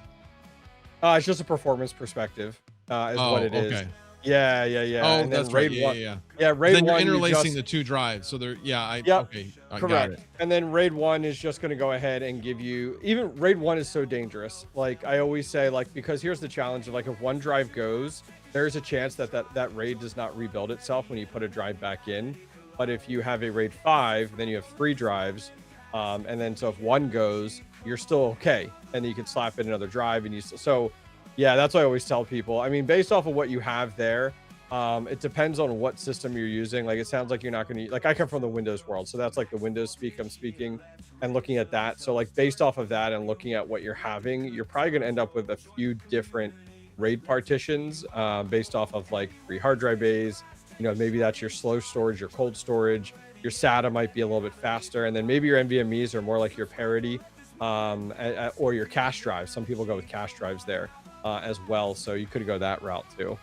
It's just a performance perspective, is what it is. Yeah. Oh, And then that's right. RAID Yeah, 1. yeah, yeah. Yeah, But RAID then you're 1 you interlacing just the two drives. So Yep. okay, I got Correct. it. And then RAID 1 is just going to go ahead and give you, even RAID 1 is so dangerous. Like I always say, like, because here's the challenge of, like, if one drive goes, there's a chance that RAID does not rebuild itself when you put a drive back in. But if you have a RAID 5, then you have 3 drives. And then so if one goes, you're still okay. And you can slap in another drive and so yeah, that's what I always tell people. I mean, based off of what you have there, it depends on what system you're using. Like, it sounds like you're not going to, like, I come from the Windows world, so that's like the Windows speak I'm speaking and looking at that. So like based off of that and looking at what you're having, you're probably going to end up with a few different RAID partitions, based off of like 3 hard drive bays. Maybe that's your slow storage, your cold storage. Your SATA might be a little bit faster, and then maybe your NVMe's are more like your parity, or your cache drives. Some people go with cache drives there as well, so you could go that route too.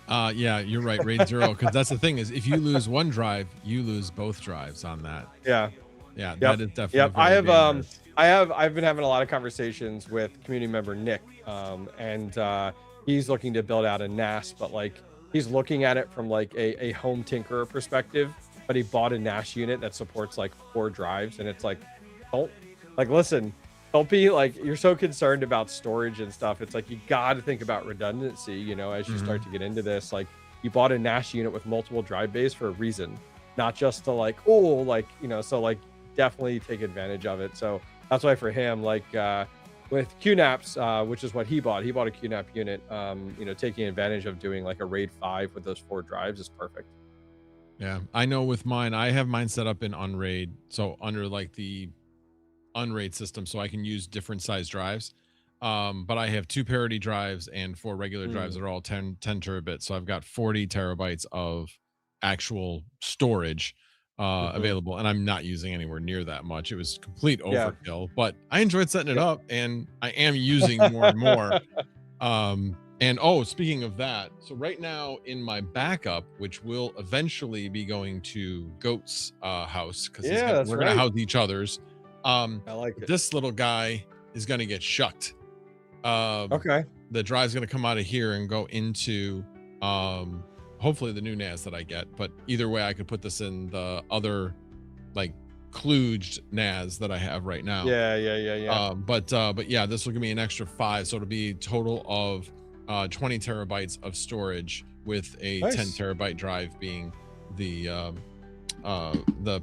Yeah, you're right. RAID 0, because that's the thing is, if you lose one drive, you lose both drives on that. Yeah. Yeah, Yep. that is definitely. Yep. Very dangerous. I've been having a lot of conversations with community member Nick, and he's looking to build out a NAS, but like he's looking at it from like a home tinkerer perspective. But he bought a NAS unit that supports like 4 drives, and it's like, listen, don't be like, you're so concerned about storage and stuff. It's like, you got to think about redundancy, as you start to get into this. Like, you bought a NAS unit with multiple drive bays for a reason, not just to like, so like definitely take advantage of it. So that's why for him, like, with QNAPs, which is what he bought a QNAP unit, taking advantage of doing like a RAID 5 with those 4 drives is perfect. Yeah, I know with mine, I have mine set up in Unraid, so under like the Unraid system, so I can use different size drives. But I have 2 parity drives and 4 regular drives that are all 10 terabits. So I've got 40 terabytes of actual storage available, and I'm not using anywhere near that much. It was complete overkill, but I enjoyed setting it up, and I am using more and more. And speaking of that, so right now in my backup, which will eventually be going to Goat's house, because we're gonna house each other's. I like it. This little guy is gonna get shucked. Okay. The drive's gonna come out of here and go into hopefully the new NAS that I get. But either way, I could put this in the other like kludged NAS that I have right now. Yeah. But yeah, this will give me an extra 5, so it'll be a total of 20 terabytes of storage, with a Nice. 10 terabyte drive being the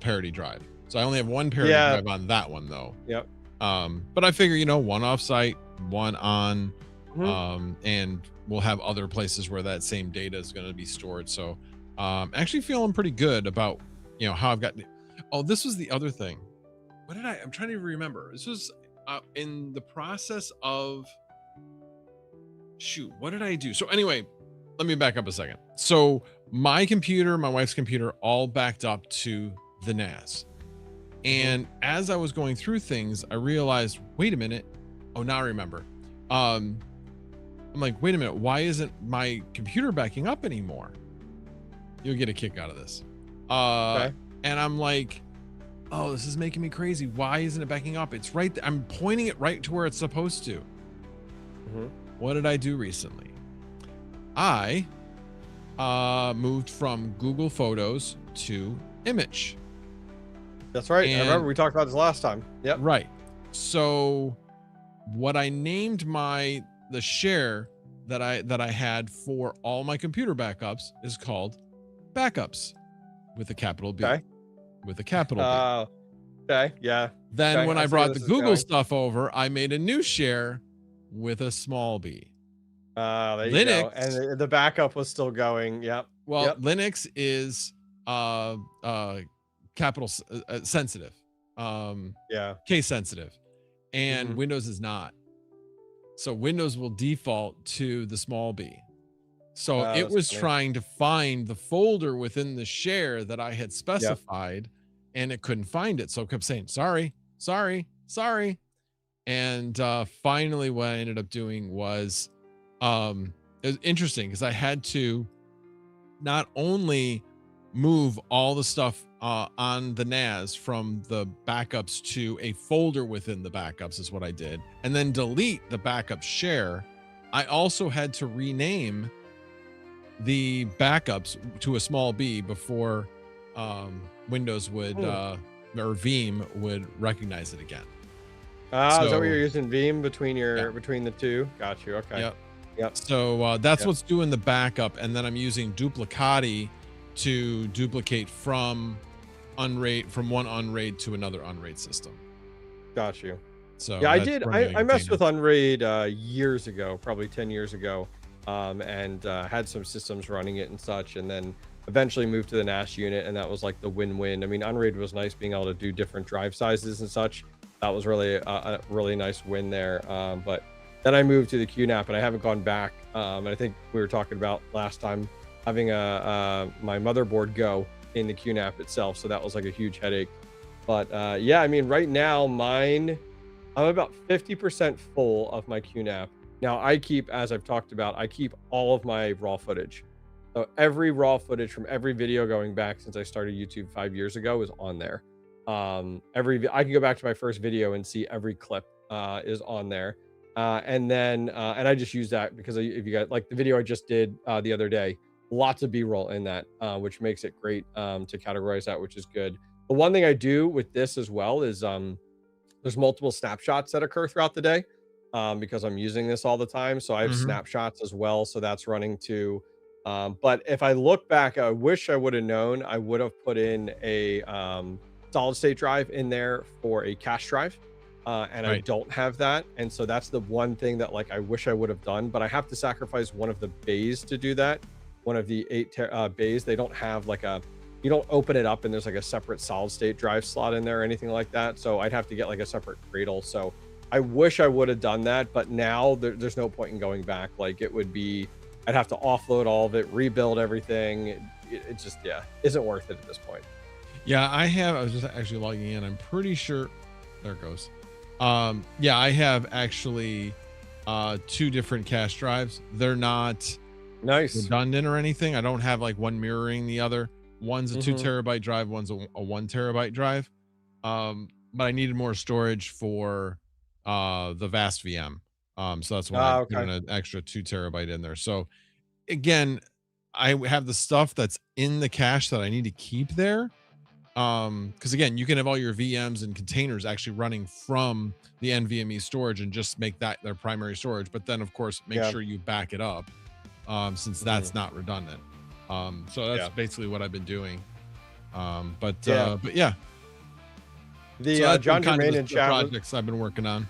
parity drive. So I only have 1 parity drive on that one though. Yep. But I figure, 1 offsite, 1 on, and we'll have other places where that same data is going to be stored. So actually feeling pretty good about how I've got. Oh, this was the other thing. I'm trying to remember. This was in the process of, shoot, what did I do? So anyway, let me back up a second. So my computer, my wife's computer, all backed up to the NAS. And as I was going through things, I realized, wait a minute. Oh, now I remember. I'm like, wait a minute. Why isn't my computer backing up anymore? You'll get a kick out of this. Okay. And I'm like, oh, this is making me crazy. Why isn't it backing up? It's right there. I'm pointing it right to where it's supposed to. What did I do recently? I moved from Google Photos to Image. That's right. I remember we talked about this last time. Yep. Right. So what I named the share that I had for all my computer backups is called Backups, with a capital B. Okay. With a capital B. Okay. Yeah. Then Okay, when I I see brought where the this is Google going. stuff over, I made a new share with a small b. There you Linux. go. And the backup was still going. Yep. Well, Yep. Linux is capital sensitive, Yeah. case sensitive, and Windows is not. So Windows will default to the small b. So it That's was funny. trying to find the folder within the share that I had specified, and it couldn't find it. So it kept saying, sorry. And finally, what I ended up doing was, it was interesting because I had to not only move all the stuff on the NAS from the backups to a folder within the backups is what I did, and then delete the backup share. I also had to rename the backups to a small b before Windows would Hmm. or Veeam would recognize it again. Ah, is that what So you're using Veeam yeah, between the two? Got you. Okay. yep. Yep. So that's Yep. what's doing the backup, and then I'm using duplicati to duplicate from one unraid to another unraid system. Got you. So Yeah, I that's did. running a I messed container. with Unraid years ago, probably 10 years ago, and had some systems running it and such, and then eventually moved to the NAS unit, and that was like the win-win. I mean, Unraid was nice being able to do different drive sizes and such. That was really a really nice win there. But then I moved to the QNAP, and I haven't gone back. And I think we were talking about last time having my motherboard go in the QNAP itself, so that was like a huge headache. But yeah, I mean, right now mine. I'm about 50% full of my QNAP. Now I keep, as I've talked about, I keep all of my raw footage. So every raw footage from every video going back since I started YouTube 5 years ago is on there. I can go back to my first video and see every clip is on there. And then and I just use that because if you got like the video I just did the other day, lots of B-roll in that, which makes it great to categorize that, which is good. The one thing I do with this as well is there's multiple snapshots that occur throughout the day because I'm using this all the time. So I have Mhm. snapshots as well. So that's running too. But if I look back, I wish I would have known. I would have put in a solid state drive in there for a cache drive. And I Right. don't have that. And so that's the one thing that like I wish I would have done. But I have to sacrifice one of the bays to do that. One of the bays. They don't have like a you don't open it up and there's like a separate solid state drive slot in there or anything like that. So I'd have to get like a separate cradle. So I wish I would have done that, but now there's no point in going back. Like it would be, I'd have to offload all of it, rebuild everything. It just, yeah, isn't worth it at this point. Yeah, I was just actually logging in. I'm pretty sure there it goes. Yeah, I have actually two different cache drives. They're not Nice. redundant or anything. I don't have like one mirroring the other. One's a 2 terabyte drive, one's a 1 terabyte drive. But I needed more storage for the vast VM. So that's why I Ah, put okay. in an extra 2 terabyte in there. So again, I have the stuff that's in the cache that I need to keep there. Because again, you can have all your VMs and containers actually running from the NVMe storage and just make that their primary storage. But then of course make Yeah. sure you back it up since Mhm. that's not redundant. So that's Yeah. basically what I've been doing. Yeah. But yeah, The so that's been John kind of Germain in the chat was, projects I've been working on.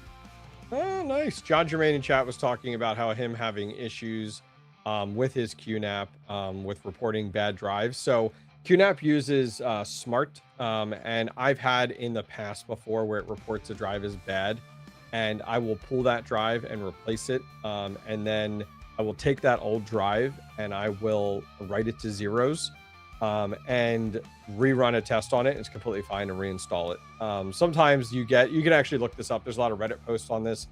oh, nice. John Germain in chat was talking about how him having issues with his QNAP with reporting bad drives. So QNAP uses Smart, and I've had in the past before where it reports a drive as bad, and I will pull that drive and replace it, and then I will take that old drive and I will write it to zeros and rerun a test on it. It's completely fine, and reinstall it. Sometimes you can actually look this up. There's a lot of Reddit posts on this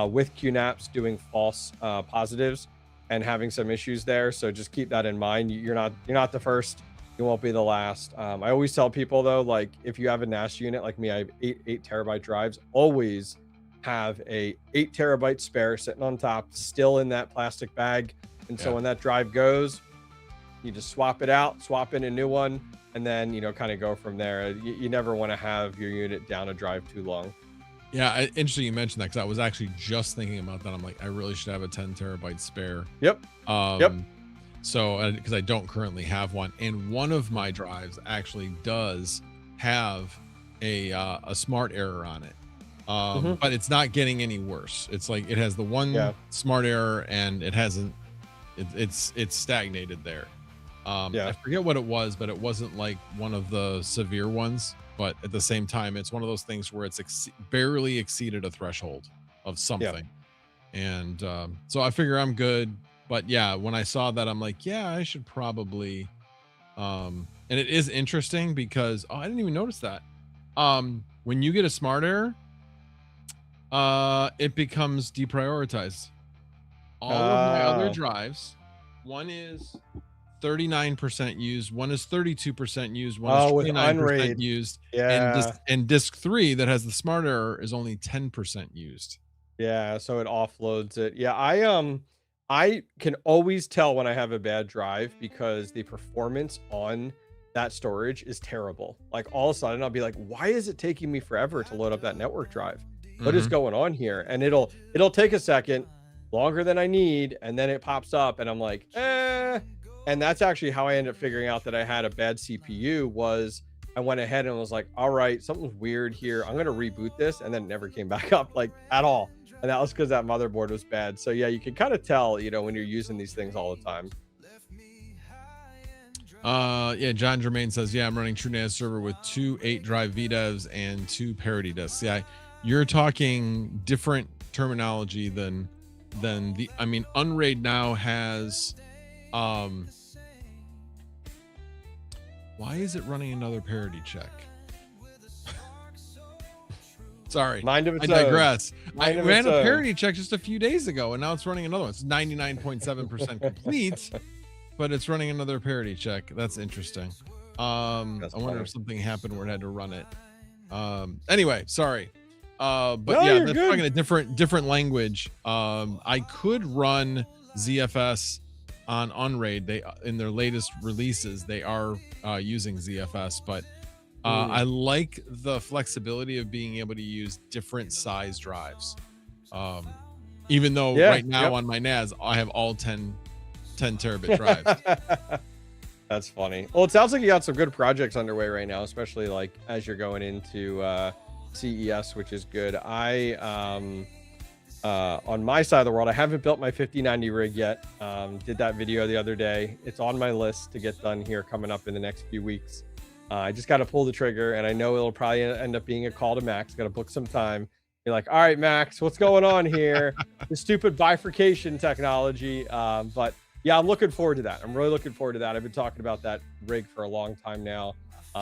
with QNAPs doing false positives and having some issues there. So just keep that in mind. You're not the first. You won't be the last. I always tell people though, like if you have a NAS unit like me, I have eight terabyte drives. Always have a 8 terabyte spare sitting on top, still in that plastic bag. And so Yeah. when that drive goes, you just swap it out, swap in a new one, and then kind of go from there. You never want to have your unit down a drive too long. Yeah, interesting you mentioned that because I was actually just thinking about that. I'm like, I really should have a 10 terabyte spare. Yep. Yep. So because I don't currently have one, and one of my drives actually does have a smart error on it. But it's not getting any worse. It's like it has the one Yeah. smart error and it hasn't it's stagnated there. Yeah. I forget what it was, but it wasn't like one of the severe ones, but at the same time it's one of those things where it's barely exceeded a threshold of something. And so I figure I'm good. But yeah, when I saw that, I'm like, yeah, I should probably and it is interesting because I didn't even notice that. When you get a smart error, it becomes deprioritized. All of my other Oh. drives, one is 39% used, one is 32% used, one is Oh, with 29% Unraid. used, Yeah. and disk 3 that has the smart error is only 10% used. Yeah. So it offloads it. Yeah. I can always tell when I have a bad drive because the performance on that storage is terrible. Like all of a sudden I'll be like, why is it taking me forever to load up that network drive? What is going on here? And it'll take a second, longer than I need, and then it pops up and I'm like, and that's actually how I ended up figuring out that I had a bad CPU. Was I went ahead and was like, all right, something's weird here. I'm gonna reboot this, and then it never came back up like at all. And that was because that motherboard was bad. So yeah, you can kind of tell, you know, when you're using these things all the time. Yeah, John Germain says, yeah, I'm running TrueNAS server with 2 8-drive VDEVs and 2 parity disks. Yeah, you're talking different terminology than the, I mean, Unraid now has, why is it running another parity check? Sorry, Mind of its I digress. I of ran its a parity check just a few days ago, and now it's running another one. It's 99.7% complete, but it's running another parity check. That's interesting. I wonder if something happened where it had to run it. Anyway, sorry. But No, yeah, you're that's good. talking a different language. I could run ZFS on Unraid. They, in their latest releases, they are using ZFS, but I like the flexibility of being able to use different size drives. Even though right now on my NAS, I have all 10 terabit drives. That's funny. Well, it sounds like you got some good projects underway right now, especially like as you're going into CES, which is good. I on my side of the world, I haven't built my 5090 rig yet. Did that video the other day. It's on my list to get done here coming up in the next few weeks. I just got to pull the trigger, and I know it'll probably end up being a call to Max. Got to book some time. You're like, all right, Max, what's going on here? The stupid bifurcation technology. But yeah, I'm looking forward to that. I'm really looking forward to that. I've been talking about that rig for a long time now,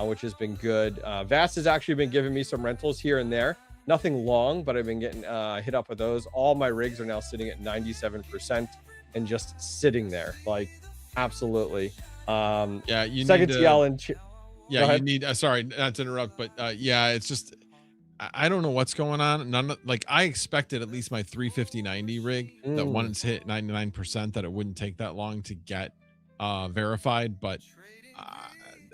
which has been good. Vast has actually been giving me some rentals here and there. Nothing long, but I've been getting hit up with those. All my rigs are now sitting at 97% and just sitting there. Like, absolutely. Yeah, you second need to, TL and yeah, you need, sorry, not to interrupt, but yeah, it's just, I don't know what's going on. Like I expected at least my 35090 rig that once hit 99% that it wouldn't take that long to get verified, but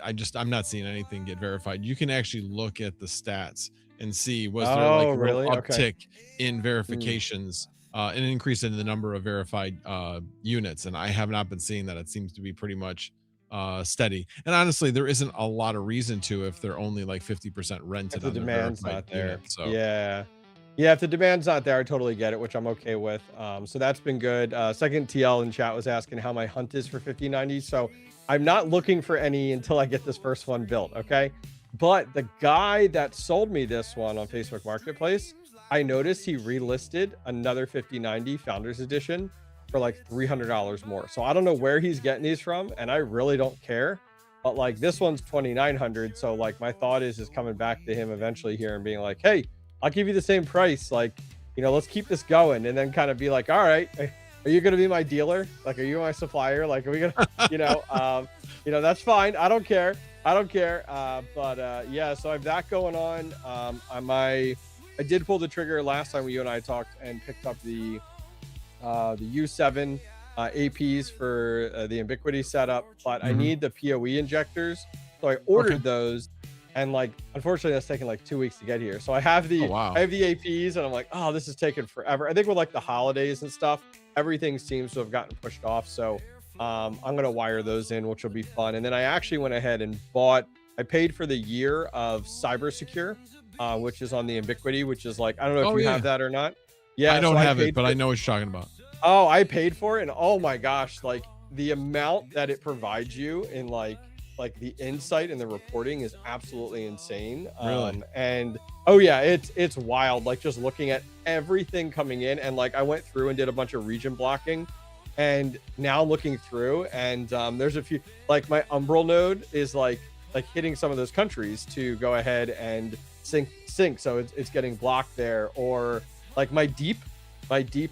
I'm not seeing anything get verified. You can actually look at the stats and see, was there like a really? uptick in verifications, an increase in the number of verified units, and I have not been seeing that. It seems to be pretty much steady, and honestly there isn't a lot of reason to if they're only like 50% rented. If the demand's not there. Unit, so yeah, if the demand's not there, I totally get it, which I'm okay with. So that's been good. Second TL in chat was asking how my hunt is for 5090. So I'm not looking for any until I get this first one built. Okay, but the guy that sold me this one on Facebook Marketplace, I noticed he relisted another 5090 Founders Edition for like $300 more. So I don't know where he's getting these from, and I really don't care. But like this one's 2,900. So like my thought is coming back to him eventually here and being like, hey, I'll give you the same price. Like, you know, let's keep this going, and then kind of be like, all right, are you gonna be my dealer? Like, are you my supplier? Like, are we gonna, you know, that's fine. I don't care. But yeah, so I have that going on. I did pull the trigger last time you and I talked and picked up the U7 APs for the Ubiquity setup, but I need the PoE injectors, so I ordered those, and like unfortunately that's taken like 2 weeks to get here. So I have the I have the APs, and I'm like, oh, this is taking forever. I think with like the holidays and stuff, everything seems to have gotten pushed off. So I'm gonna wire those in, which will be fun. And then I actually went ahead and I paid for the year of Cybersecure, which is on the Ubiquity, which is like, I don't know if you have that or not. Yeah, I don't have it, but I know what you're talking about. Oh, I paid for it, and oh my gosh, like the amount that it provides you in like the insight and the reporting is absolutely insane. Really? And oh yeah, it's wild. Like just looking at everything coming in, and like I went through and did a bunch of region blocking, and now I'm looking through, and there's a few, like my Umbral node is like hitting some of those countries to go ahead and sync, so it's getting blocked there. Or like my deep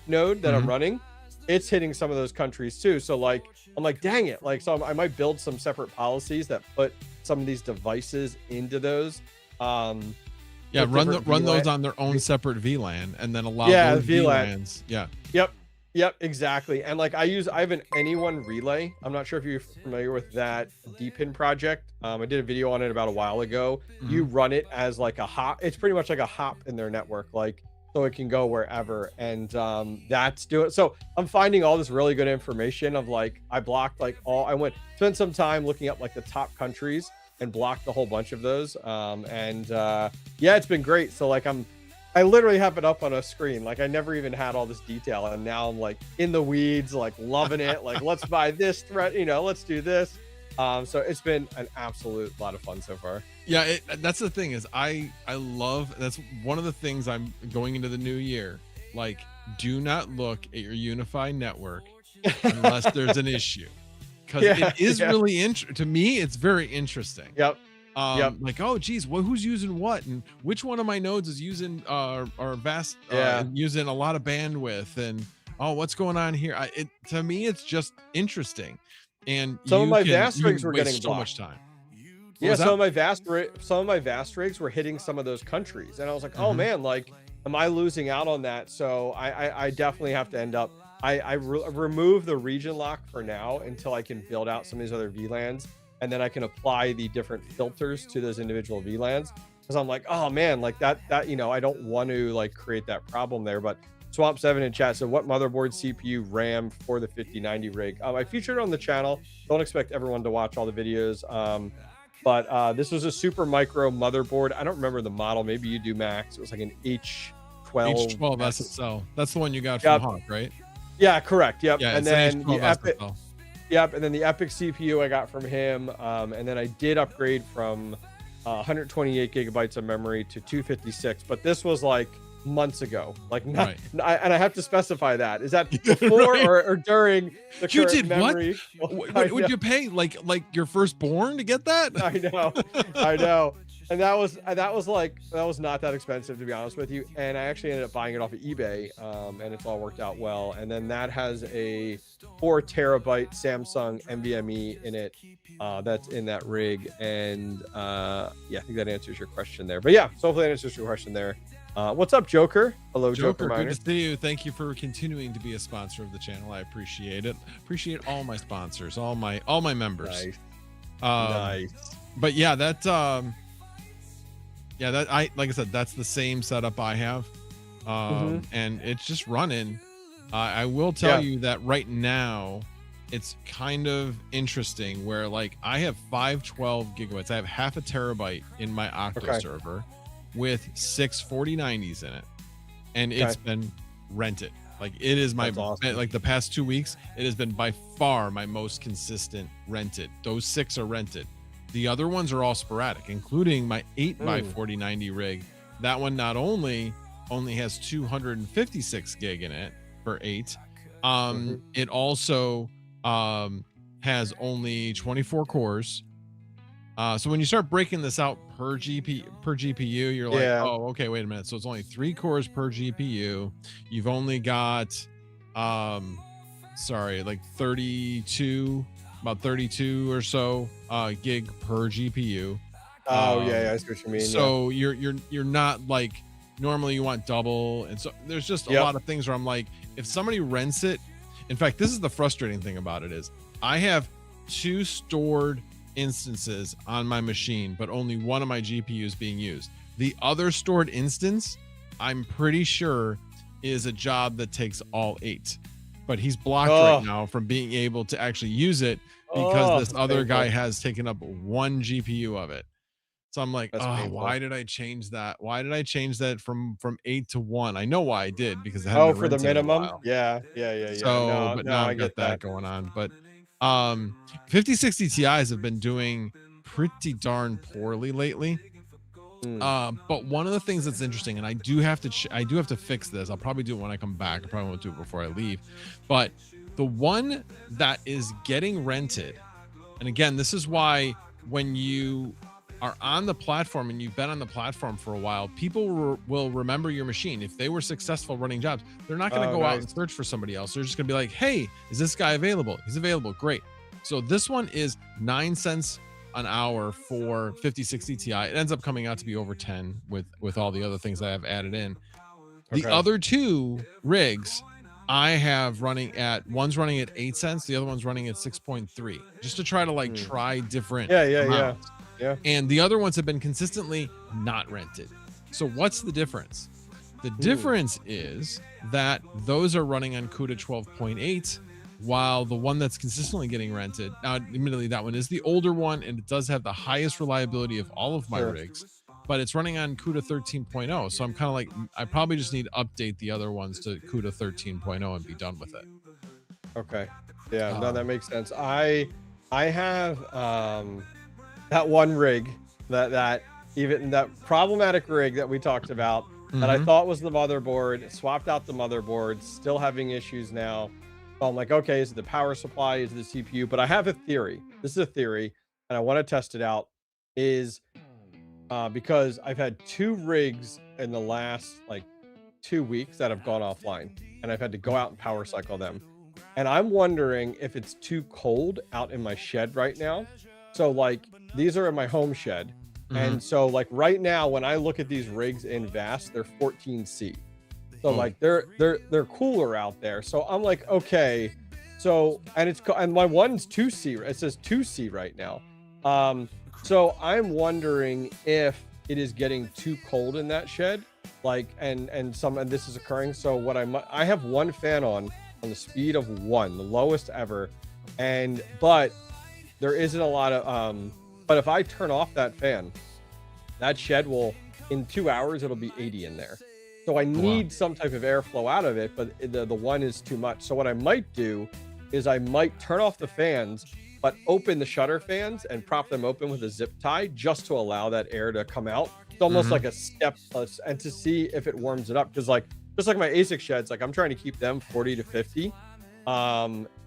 node that I'm running, it's hitting some of those countries too. So like I'm like, dang it, like, so I might build some separate policies that put some of these devices into those. Yeah, run those on their own separate VLAN, and then allow those VLANs. Yeah. Yep. Yep, exactly. And like I have an anyone relay. I'm not sure if you're familiar with that DPIN project. I did a video on it about a while ago. You Mhm. run it as like a hop. It's pretty much like a hop in their network, like so it can go wherever. And that's doing. So I'm finding all this really good information of like I blocked like all. I spent some time looking up like the top countries and blocked a whole bunch of those. Yeah, it's been great. So like I literally have it up on a screen. Like I never even had all this detail. And now I'm like in the weeds, like loving it. Like, let's buy this thread, let's do this. So it's been an absolute lot of fun so far. Yeah, that's the thing is I love, that's one of the things I'm going into the new year. Like, do not look at your unified network unless there's an issue, because it is really to me, it's very interesting. Yep. Like, oh geez, who's using what, and which one of my nodes is using or vast using a lot of bandwidth, and what's going on here. To me it's just interesting, and some of my vast rigs were getting so much time. Yeah, some of my vast rigs were hitting some of those countries, and I was like, oh man, like, am I losing out on that? So I definitely have to end up. I remove the region lock for now until I can build out some of these other VLANs. And then I can apply the different filters to those individual VLANs, because I'm like, oh man, like that I don't want to like create that problem there. But Swamp7 in chat said, what motherboard, CPU, RAM for the 5090 rig? I featured it on the channel. Don't expect everyone to watch all the videos. But this was a super micro motherboard. I don't remember the model. Maybe you do, Max. It was like an H12 SSL. That's the one you got from Hawk, right? Yeah, correct. Yep. Yeah, and then the Epic. SSL. Yep, and then the Epic CPU I got from him, and then I did upgrade from 128 gigabytes of memory to 256, but this was like months ago. Like, not, and I have to specify that. Is that before or during the you current did memory? What? Would you pay like your firstborn to get that? I know. And that was not that expensive, to be honest with you. And I actually ended up buying it off of eBay, and it's all worked out well. And then that has a 4 terabyte Samsung NVMe in it. That's in that rig. And yeah, I think that answers your question there. But yeah, so hopefully that answers your question there. What's up, Joker? Hello, Joker Miner. Good to see you. Thank you for continuing to be a sponsor of the channel. I appreciate it. Appreciate all my sponsors, all my members. Nice. Nice. But yeah, that like I said, that's the same setup I have, and it's just running. I will tell you that right now it's kind of interesting where like I have 512 gigabytes. I have half a terabyte in my Octo server with 6 4090s in it, and it's been rented. Like, it is my awesome. Like the past 2 weeks, it has been by far my most consistent rented. Those 6 are rented. The other ones are all sporadic, including my 8x4090 rig. That one not only has 256 gig in it for 8, it also has only 24 cores. So when you start breaking this out per GPU, you're like, oh, okay, wait a minute. So it's only 3 cores per GPU. You've only got, like 32 or so gig per GPU. Yeah, I see what you mean. So you're not like, normally you want double, and so there's just a lot of things where I'm like, if somebody rents it. In fact, this is the frustrating thing about it is I have 2 stored instances on my machine, but only one of my GPUs being used. The other stored instance, I'm pretty sure, is a job that takes all 8, but he's blocked right now from being able to actually use it because this other guy has taken up 1 GPU of it. So I'm like, why did I change that? Why did I change that from 8 to 1? I know why I did, because it hadn't been for the rented in a minimum. while. Yeah. So, but now I get that going on. But 5060 Ti's have been doing pretty darn poorly lately. But one of the things that's interesting, and I do have to fix this. I'll probably do it when I come back. I probably won't do it before I leave. But the one that is getting rented, and again, this is why when you are on the platform and you've been on the platform for a while, people will remember your machine. If they were successful running jobs, they're not going to go out and search for somebody else. They're just going to be like, hey, is this guy available? He's available. Great. So this one is 9 cents an hour for 5060 Ti. It ends up coming out to be over 10 with all the other things I have added in. The other 2 rigs I have running at one's running at 8 cents, the other one's running at 6.3, just to try to like try different Yeah. amounts. Yeah. And the other ones have been consistently not rented. So what's the difference? The difference is that those are running on CUDA 12.8, while the one that's consistently getting rented, now admittedly that one is the older one and it does have the highest reliability of all of my rigs, but it's running on CUDA 13.0. So I'm kind of like, I probably just need to update the other ones to CUDA 13.0 and be done with it. Okay. Yeah, no, that makes sense. I have that one rig that even that problematic rig that we talked about that I thought was the motherboard, swapped out the motherboard, still having issues now. So I'm like, okay, is it the power supply? Is it the CPU? But I have a theory. This is a theory, and I want to test it out. Is because I've had 2 rigs in the last like 2 weeks that have gone offline, and I've had to go out and power cycle them. And I'm wondering if it's too cold out in my shed right now. So like these are in my home shed. And so like right now, when I look at these rigs in Vast, they're 14C. So like they're cooler out there. So I'm like, okay, so, and my one's 2C, it says 2C right now. So I'm wondering if it is getting too cold in that shed, like, and this is occurring. So what I have one fan on the speed of 1, the lowest ever. But there isn't a lot of, but if I turn off that fan, that shed will, in 2 hours, it'll be 80 in there. So I need some type of airflow out of it, but the one is too much. So what I might do is I might turn off the fans, but open the shutter fans and prop them open with a zip tie just to allow that air to come out. It's almost like a step plus, and to see if it warms it up. Because like, just like my ASIC sheds, like I'm trying to keep them 40 to 50.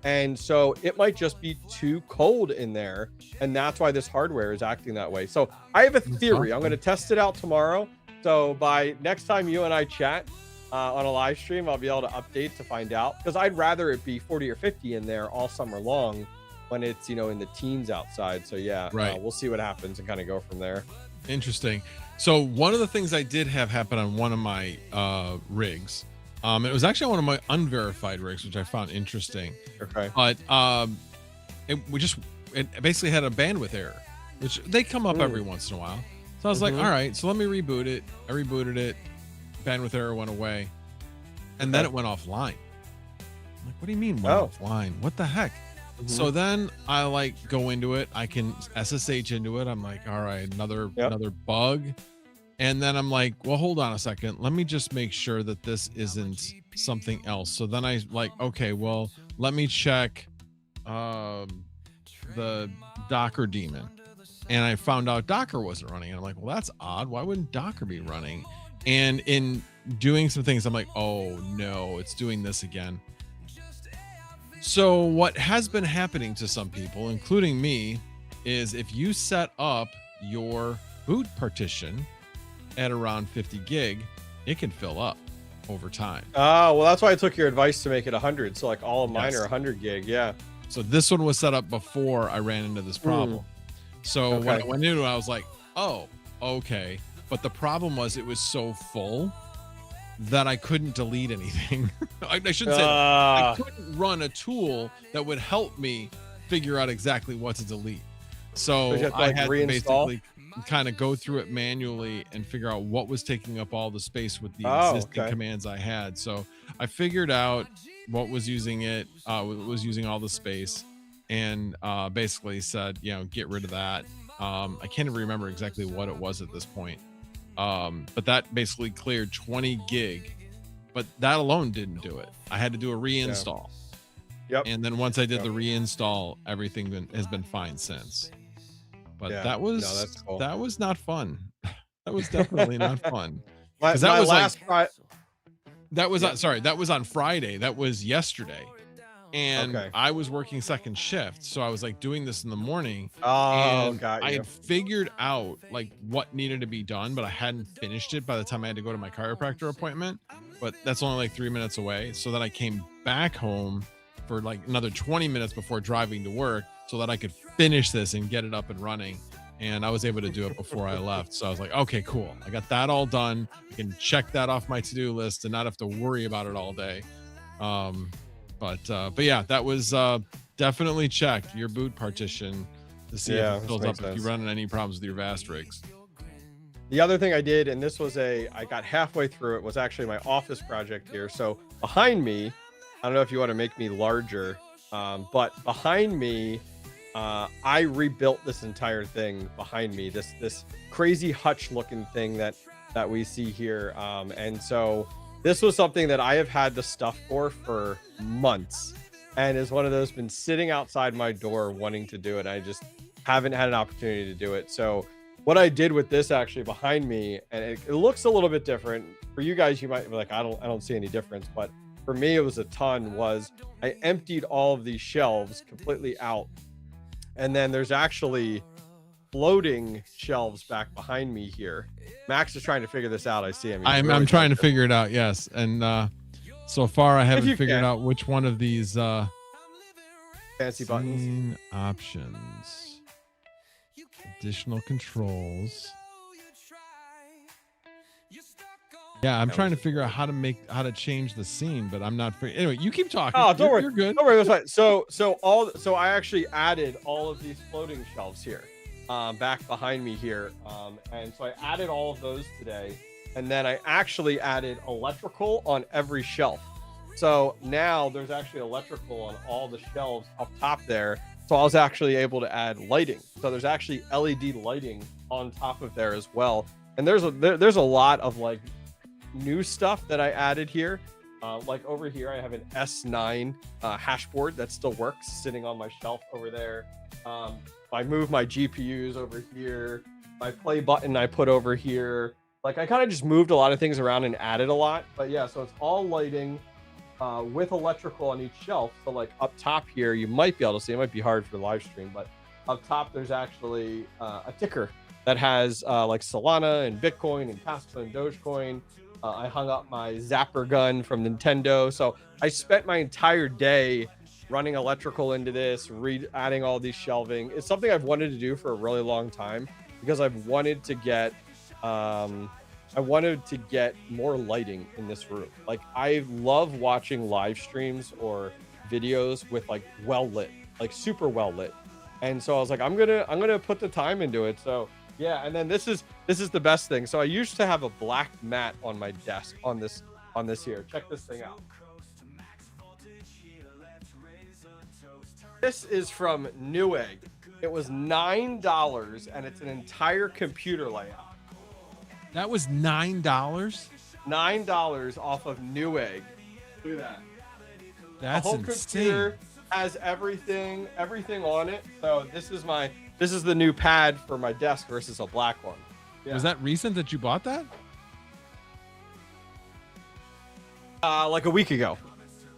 And so it might just be too cold in there, and that's why this hardware is acting that way. So I have a theory. I'm going to test it out tomorrow. So by next time you and I chat on a live stream, I'll be able to update to find out, because I'd rather it be 40 or 50 in there all summer long when it's, in the teens outside. So yeah, we'll see what happens and kind of go from there. Interesting. So one of the things I did have happen on one of my rigs, it was actually one of my unverified rigs, which I found interesting. Okay. But it basically had a bandwidth error, which they come up every once in a while. So I was like, all right, so let me reboot it. I rebooted it. Bandwidth error went away. And then it went offline. I'm like, what do you mean went offline? What the heck? So then I like go into it. I can SSH into it. I'm like, all right, another bug. And then I'm like, well, hold on a second. Let me just make sure that this isn't something else. So then I like, okay, well, let me check the Docker daemon. And I found out Docker wasn't running. And I'm like, well, that's odd. Why wouldn't Docker be running? And in doing some things, I'm like, oh no, it's doing this again. So what has been happening to some people, including me, is if you set up your boot partition at around 50 gig, it can fill up over time. Oh, well, that's why I took your advice to make it 100. So like all of mine are 100 gig. Yeah. So this one was set up before I ran into this problem. So when I went into it, I was like, oh, okay. But the problem was it was so full that I couldn't delete anything. I shouldn't say that. I couldn't run a tool that would help me figure out exactly what to delete. So I had to basically kind of go through it manually and figure out what was taking up all the space with the existing commands I had. So I figured out what was using it, was using all the space, and basically said, get rid of that. I can't even remember exactly what it was at this point. But that basically cleared 20 gig, but that alone didn't do it. I had to do a reinstall. Yep. And then once I did the reinstall, everything has been fine since. But that was that was not fun. That was definitely not fun. Because that was that was on Friday. That was yesterday. And I was working second shift, so I was like doing this in the morning. I had figured out like what needed to be done, but I hadn't finished it by the time I had to go to my chiropractor appointment. But that's only like 3 minutes away. So then I came back home for like another 20 minutes before driving to work so that I could finish this and get it up and running. And I was able to do it before I left. So I was like, okay, cool. I got that all done. I can check that off my to-do list and not have to worry about it all day. But yeah, that was definitely check your boot partition to see Yeah, if it this fills up makes if you sense. run into any problems with your vast rigs. The other thing I did, and this was I got halfway through it, was actually my office project here. So behind me, I don't know if you want to make me larger, but behind me, I rebuilt this entire thing behind me. This crazy hutch looking thing that we see here, and so this was something that I have had the stuff for months, and is one of those been sitting outside my door wanting to do it. I just haven't had an opportunity to do it. So what I did with this actually behind me, and it looks a little bit different for you guys. You might be like, I don't see any difference, but for me, it was a ton. Was I emptied all of these shelves completely out, and then there's actually floating shelves back behind me here. Max is trying to figure this out. I see him. He's I'm really trying to focused. figure it out. Yes, and so far I haven't you figured can. out which one of these Fancy buttons. scene options, additional controls. Yeah, I'm trying to figure out how to change the scene, but I'm not. Anyway, you keep talking. Oh, don't worry. You're good. Don't worry. That's fine. So I actually added all of these floating shelves here, back behind me here, and so I added all of those today, and then I actually added electrical on every shelf. So now there's actually electrical on all the shelves up top there. So I was actually able to add lighting. So there's actually LED lighting on top of there as well. And there's a lot of like new stuff that I added here. Like over here, I have an S9 hash board that still works sitting on my shelf over there. I moved my GPUs over here. My play button I put over here. Like I kind of just moved a lot of things around and added a lot. But yeah, so it's all lighting with electrical on each shelf. So like up top here, you might be able to see, it might be hard for the live stream, but up top there's actually a ticker that has like Solana and Bitcoin and Casper and Dogecoin. I hung up my Zapper gun from Nintendo. So I spent my entire day running electrical into this, adding all these shelving. It's something I've wanted to do for a really long time because I've wanted to get more lighting in this room. Like I love watching live streams or videos with like well lit, like super well lit. And so I was like, I'm gonna put the time into it. So yeah, and then this is the best thing. So I used to have a black mat on my desk on this here. Check this thing out. This is from Newegg. It was $9 and it's an entire computer layout. That was $9. $9 off of Newegg. Look at that. That's the whole insane. computer has everything on it. So this is the new pad for my desk versus a black one. Yeah. Was that recent that you bought that? Like a week ago.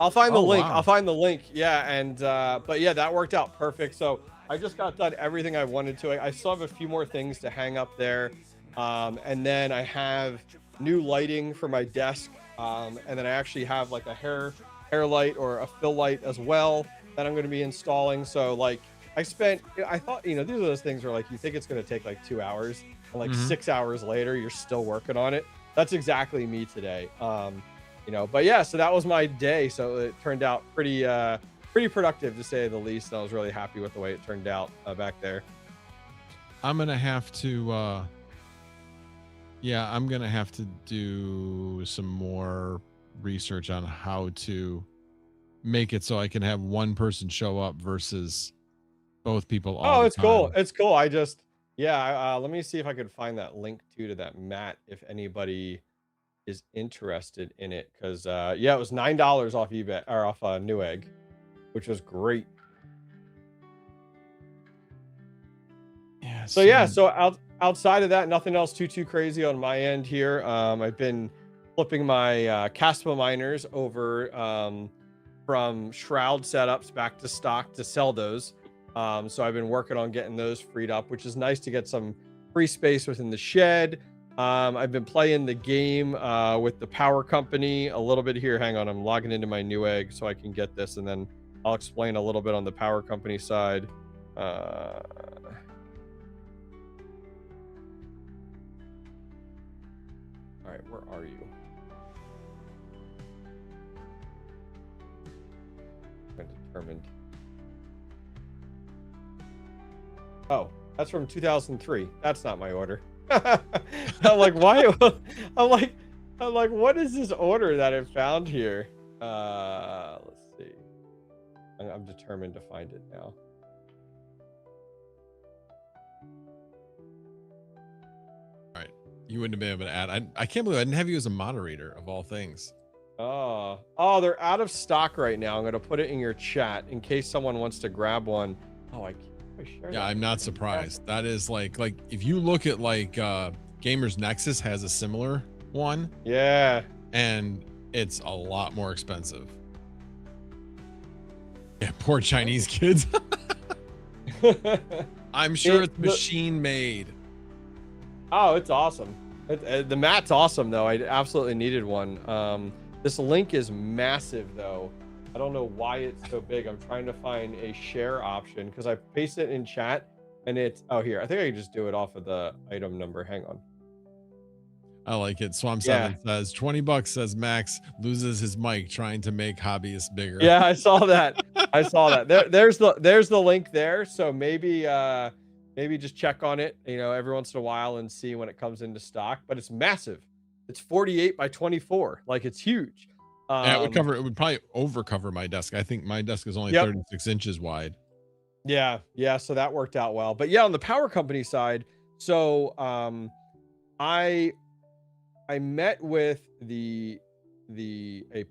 I'll find the link. Wow. I'll find the link. Yeah, and but yeah, that worked out perfect. So I just got done everything I wanted to. I still have a few more things to hang up there. And then I have new lighting for my desk. And then I actually have like a hair light or a fill light as well that I'm going to be installing. So like I thought, these are those things where like you think it's going to take like 2 hours and like 6 hours later, you're still working on it. That's exactly me today. But yeah, so that was my day. So it turned out pretty productive to say the least. And I was really happy with the way it turned out back there. I'm going to have to, I'm going to have to do some more research on how to make it so I can have one person show up versus both people all the time. Cool. It's cool. Let me see if I could find that link to that mat if anybody is interested in it. Cause it was $9 off eBay or off Newegg, which was great. Yeah. So outside of that, nothing else too crazy on my end here. I've been flipping my Caspa miners over from Shroud setups back to stock to sell those. So I've been working on getting those freed up, which is nice to get some free space within the shed. I've been playing the game with the power company a little bit here. Hang on, I'm logging into my Newegg so I can get this, and then I'll explain a little bit on the power company side. All right, where are you? determined. Oh, that's from 2003. That's not my order. I'm like, why? I'm like, what is this order that I found here? Let's see. I'm determined to find it now. All right. You wouldn't have been able to add. I can't believe I didn't have you as a moderator of all things. Oh, they're out of stock right now. I'm going to put it in your chat in case someone wants to grab one. Oh, I can't. Yeah, I'm not surprised. That is like if you look at like Gamers Nexus has a similar one. Yeah. And it's a lot more expensive. Yeah, poor Chinese kids. I'm sure it's machine made. Oh, it's awesome. The mat's awesome though. I absolutely needed one. This link is massive though. I don't know why it's so big. I'm trying to find a share option because I pasted it in chat and it's, oh, here. I think I can just do it off of the item number. Hang on. I like it. Swamp7 says $20 says Max loses his mic trying to make hobbyists bigger. Yeah, I saw that. I saw that. There's the link there. So maybe just check on it, you know, every once in a while and see when it comes into stock. But it's massive. It's 48 by 24. Like it's huge. Yeah, it would probably over cover my desk. I think my desk is only 36 inches wide. Yeah, so that worked out well. But yeah, on the power company side, so I met with a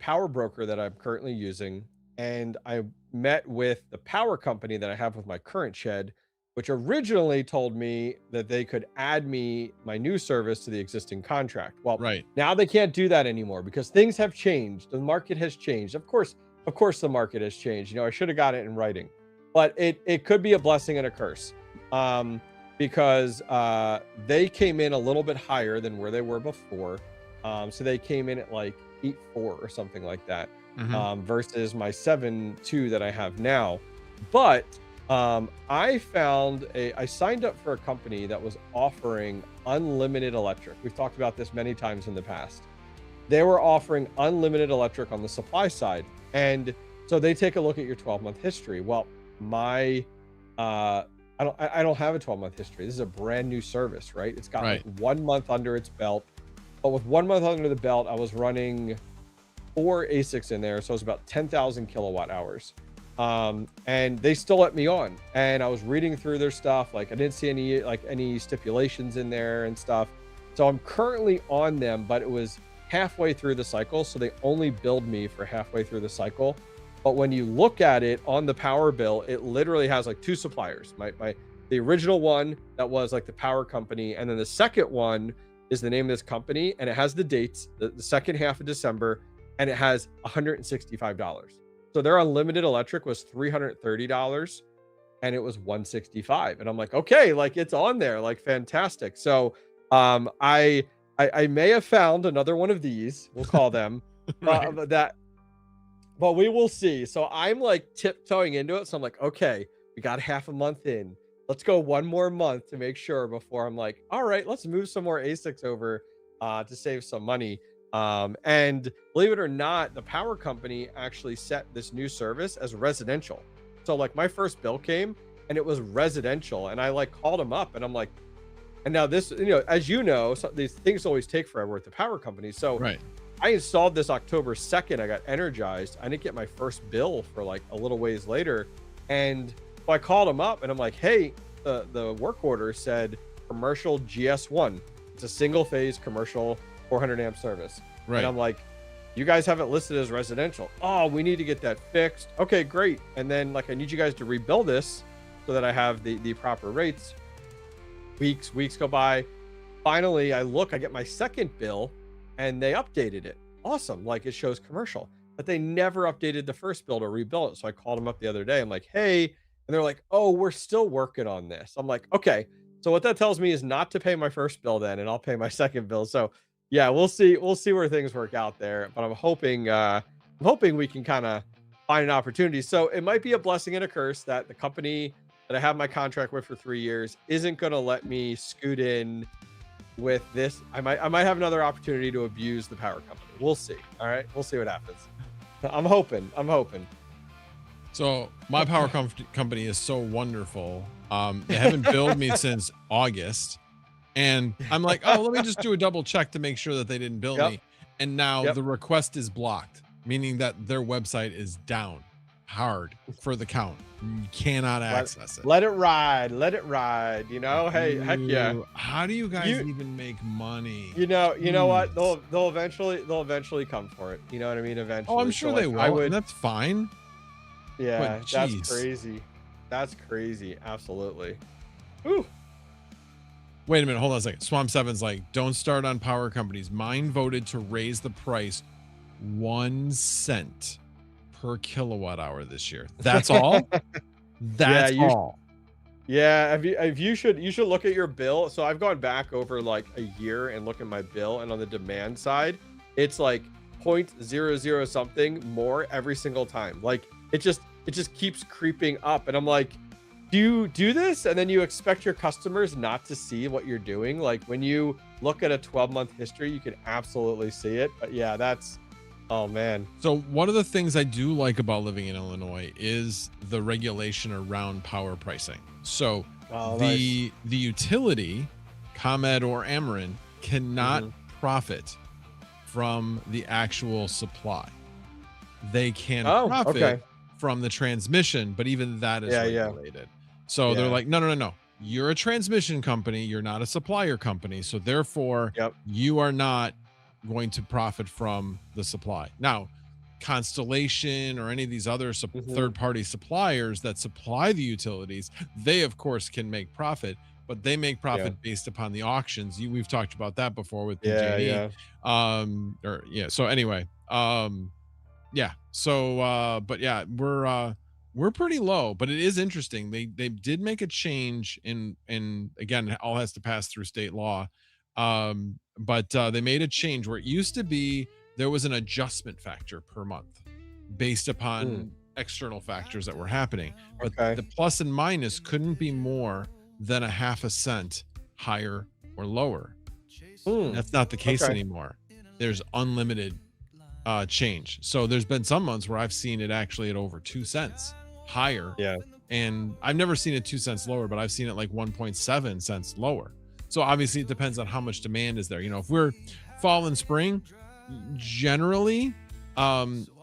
power broker that I'm currently using, and I met with the power company that I have with my current shed, which originally told me that they could add me my new service to the existing contract. Well, now they can't do that anymore because things have changed. The market has changed. Of course the market has changed. You know, I should have got it in writing, but it could be a blessing and a curse because they came in a little bit higher than where they were before. So they came in at like 8.4 or something like that versus my 7.2 that I have now. But I signed up for a company that was offering unlimited electric. We've talked about this many times in the past. They were offering unlimited electric on the supply side. And so they take a look at your 12-month history. Well, I don't have a 12-month history. This is a brand new service, right? It's got like 1 month under its belt. But with 1 month under the belt, I was running 4 ASICs in there. So it was about 10,000 kilowatt hours. And they still let me on, and I was reading through their stuff. Like I didn't see any stipulations in there and stuff. So I'm currently on them, but it was halfway through the cycle. So they only billed me for halfway through the cycle. But when you look at it on the power bill, it literally has like 2 suppliers. The original one that was like the power company. And then the second one is the name of this company, and it has the dates, the second half of December, and it has $165. So their unlimited electric was $330 and it was $165. And I'm like, okay, like it's on there, like fantastic. So I may have found another one of these, we'll call them, but we will see. So I'm like tiptoeing into it. So I'm like, okay, we got half a month in. Let's go 1 more month to make sure before I'm like, all right, let's move some more ASICs over to save some money. And believe it or not, the power company actually set this new service as residential. So like my first bill came and it was residential, and I like called them up and I'm like, and now this, you know, as you know, so these things always take forever with the power company. So I installed this October 2nd. I got energized. I didn't get my first bill for like a little ways later. And so I called them up and I'm like, hey, the work order said commercial GS1. It's a single phase commercial 400 amp service. And I'm like, you guys have it listed as residential. Oh, we need to get that fixed. Okay, great. And then like, I need you guys to rebuild this so that I have the proper rates. Weeks go by. Finally, I get my second bill and they updated it. Awesome. Like it shows commercial, but they never updated the first bill to rebuild it. So I called them up the other day. I'm like, hey, and they're like, oh, we're still working on this. I'm like, okay. So what that tells me is not to pay my first bill then, and I'll pay my second bill. So yeah, we'll see where things work out there, but I'm hoping we can kind of find an opportunity. So it might be a blessing and a curse that the company that I have my contract with for 3 years isn't going to let me scoot in with this. I might have another opportunity to abuse the power company. We'll see. All right, we'll see what happens. I'm hoping. So my power company is so wonderful. They haven't billed me since August, and I'm like, oh, let me just do a double check to make sure that they didn't bill Yep. me. And now Yep. the request is blocked, meaning that their website is down hard for the count. You cannot access it. Let it ride. Let it ride. You know, hey, heck yeah. How do you guys even make money? You know what? Jeez. They'll eventually come for it. You know what I mean? Eventually. Oh, I'm sure So, they like, will. And that's fine. Yeah, But that's jeez. crazy. That's crazy. Absolutely. Whew. Wait a minute, hold on a second. Swamp Seven's like, don't start on power companies. Mine voted to raise the price 1 cent per kilowatt hour this year. That's all? That's all. Yeah, if you should look at your bill. So I've gone back over like a year and look at my bill, and on the demand side, it's like 0.00 something more every single time. Like it just keeps creeping up, and I'm like, do you do this and then you expect your customers not to see what you're doing? Like when you look at a 12-month history, you can absolutely see it. But yeah, that's, oh man. So one of the things I do like about living in Illinois is the regulation around power pricing. So the utility, ComEd or Ameren, cannot profit from the actual supply. They can profit from the transmission, but even that is regulated. So they're like, no. You're a transmission company. You're not a supplier company. So therefore, you are not going to profit from the supply. Now, Constellation or any of these other third-party suppliers that supply the utilities, they of course can make profit, but they make profit based upon the auctions. We've talked about that before with PG&E. So anyway, but yeah, we're pretty low, but it is interesting. They did make a change in again, it all has to pass through state law. But they made a change where it used to be there was an adjustment factor per month based upon external factors that were happening. But the plus and minus couldn't be more than a half a cent higher or lower. That's not the case anymore. There's unlimited change. So there's been some months where I've seen it actually at over 2 cents higher. And I've never seen it 2 cents lower, but I've seen it like 1.7 cents lower. So obviously it depends on how much demand is there. You know, if we're fall and spring, generally,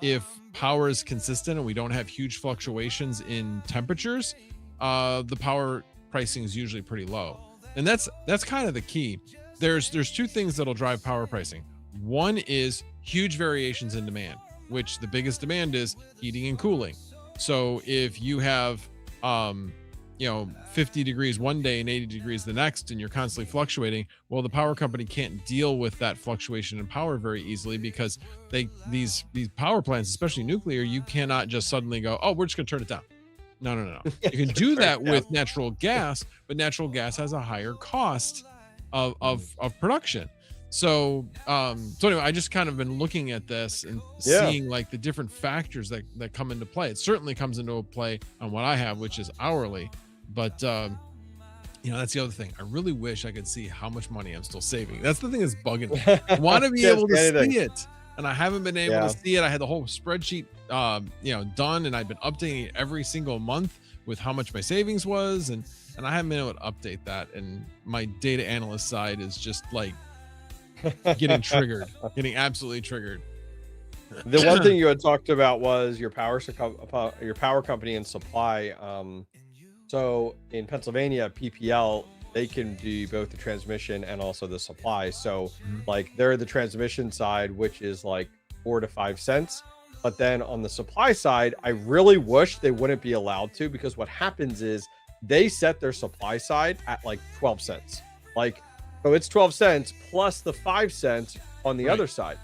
if power is consistent and we don't have huge fluctuations in temperatures, the power pricing is usually pretty low. And that's kind of the key. There's two things that'll drive power pricing. One is huge variations in demand, which the biggest demand is heating and cooling. So if you have 50 degrees one day and 80 degrees the next, and you're constantly fluctuating, well, the power company can't deal with that fluctuation in power very easily, because these power plants, especially nuclear, you cannot just suddenly go, oh, we're just going to turn it down. No. You can do that with natural gas, but natural gas has a higher cost of production. So anyway, I just kind of been looking at this and seeing like the different factors that come into play. It certainly comes into play on what I have, which is hourly. But that's the other thing. I really wish I could see how much money I'm still saving. That's the thing that's bugging me. I want to be able to see it, and I haven't been able to see it. I had the whole spreadsheet done, and I've been updating it every single month with how much my savings was, and I haven't been able to update that. And my data analyst side is just like getting absolutely triggered. The one thing you had talked about was your power company and supply. So in Pennsylvania, PPL, they can do both the transmission and also the supply. So like they're the transmission side, which is like 4 to 5 cents. But then on the supply side, I really wish they wouldn't be allowed to, because what happens is they set their supply side at like 12 cents. Like, so it's 12 cents plus the 5 cents on the other side.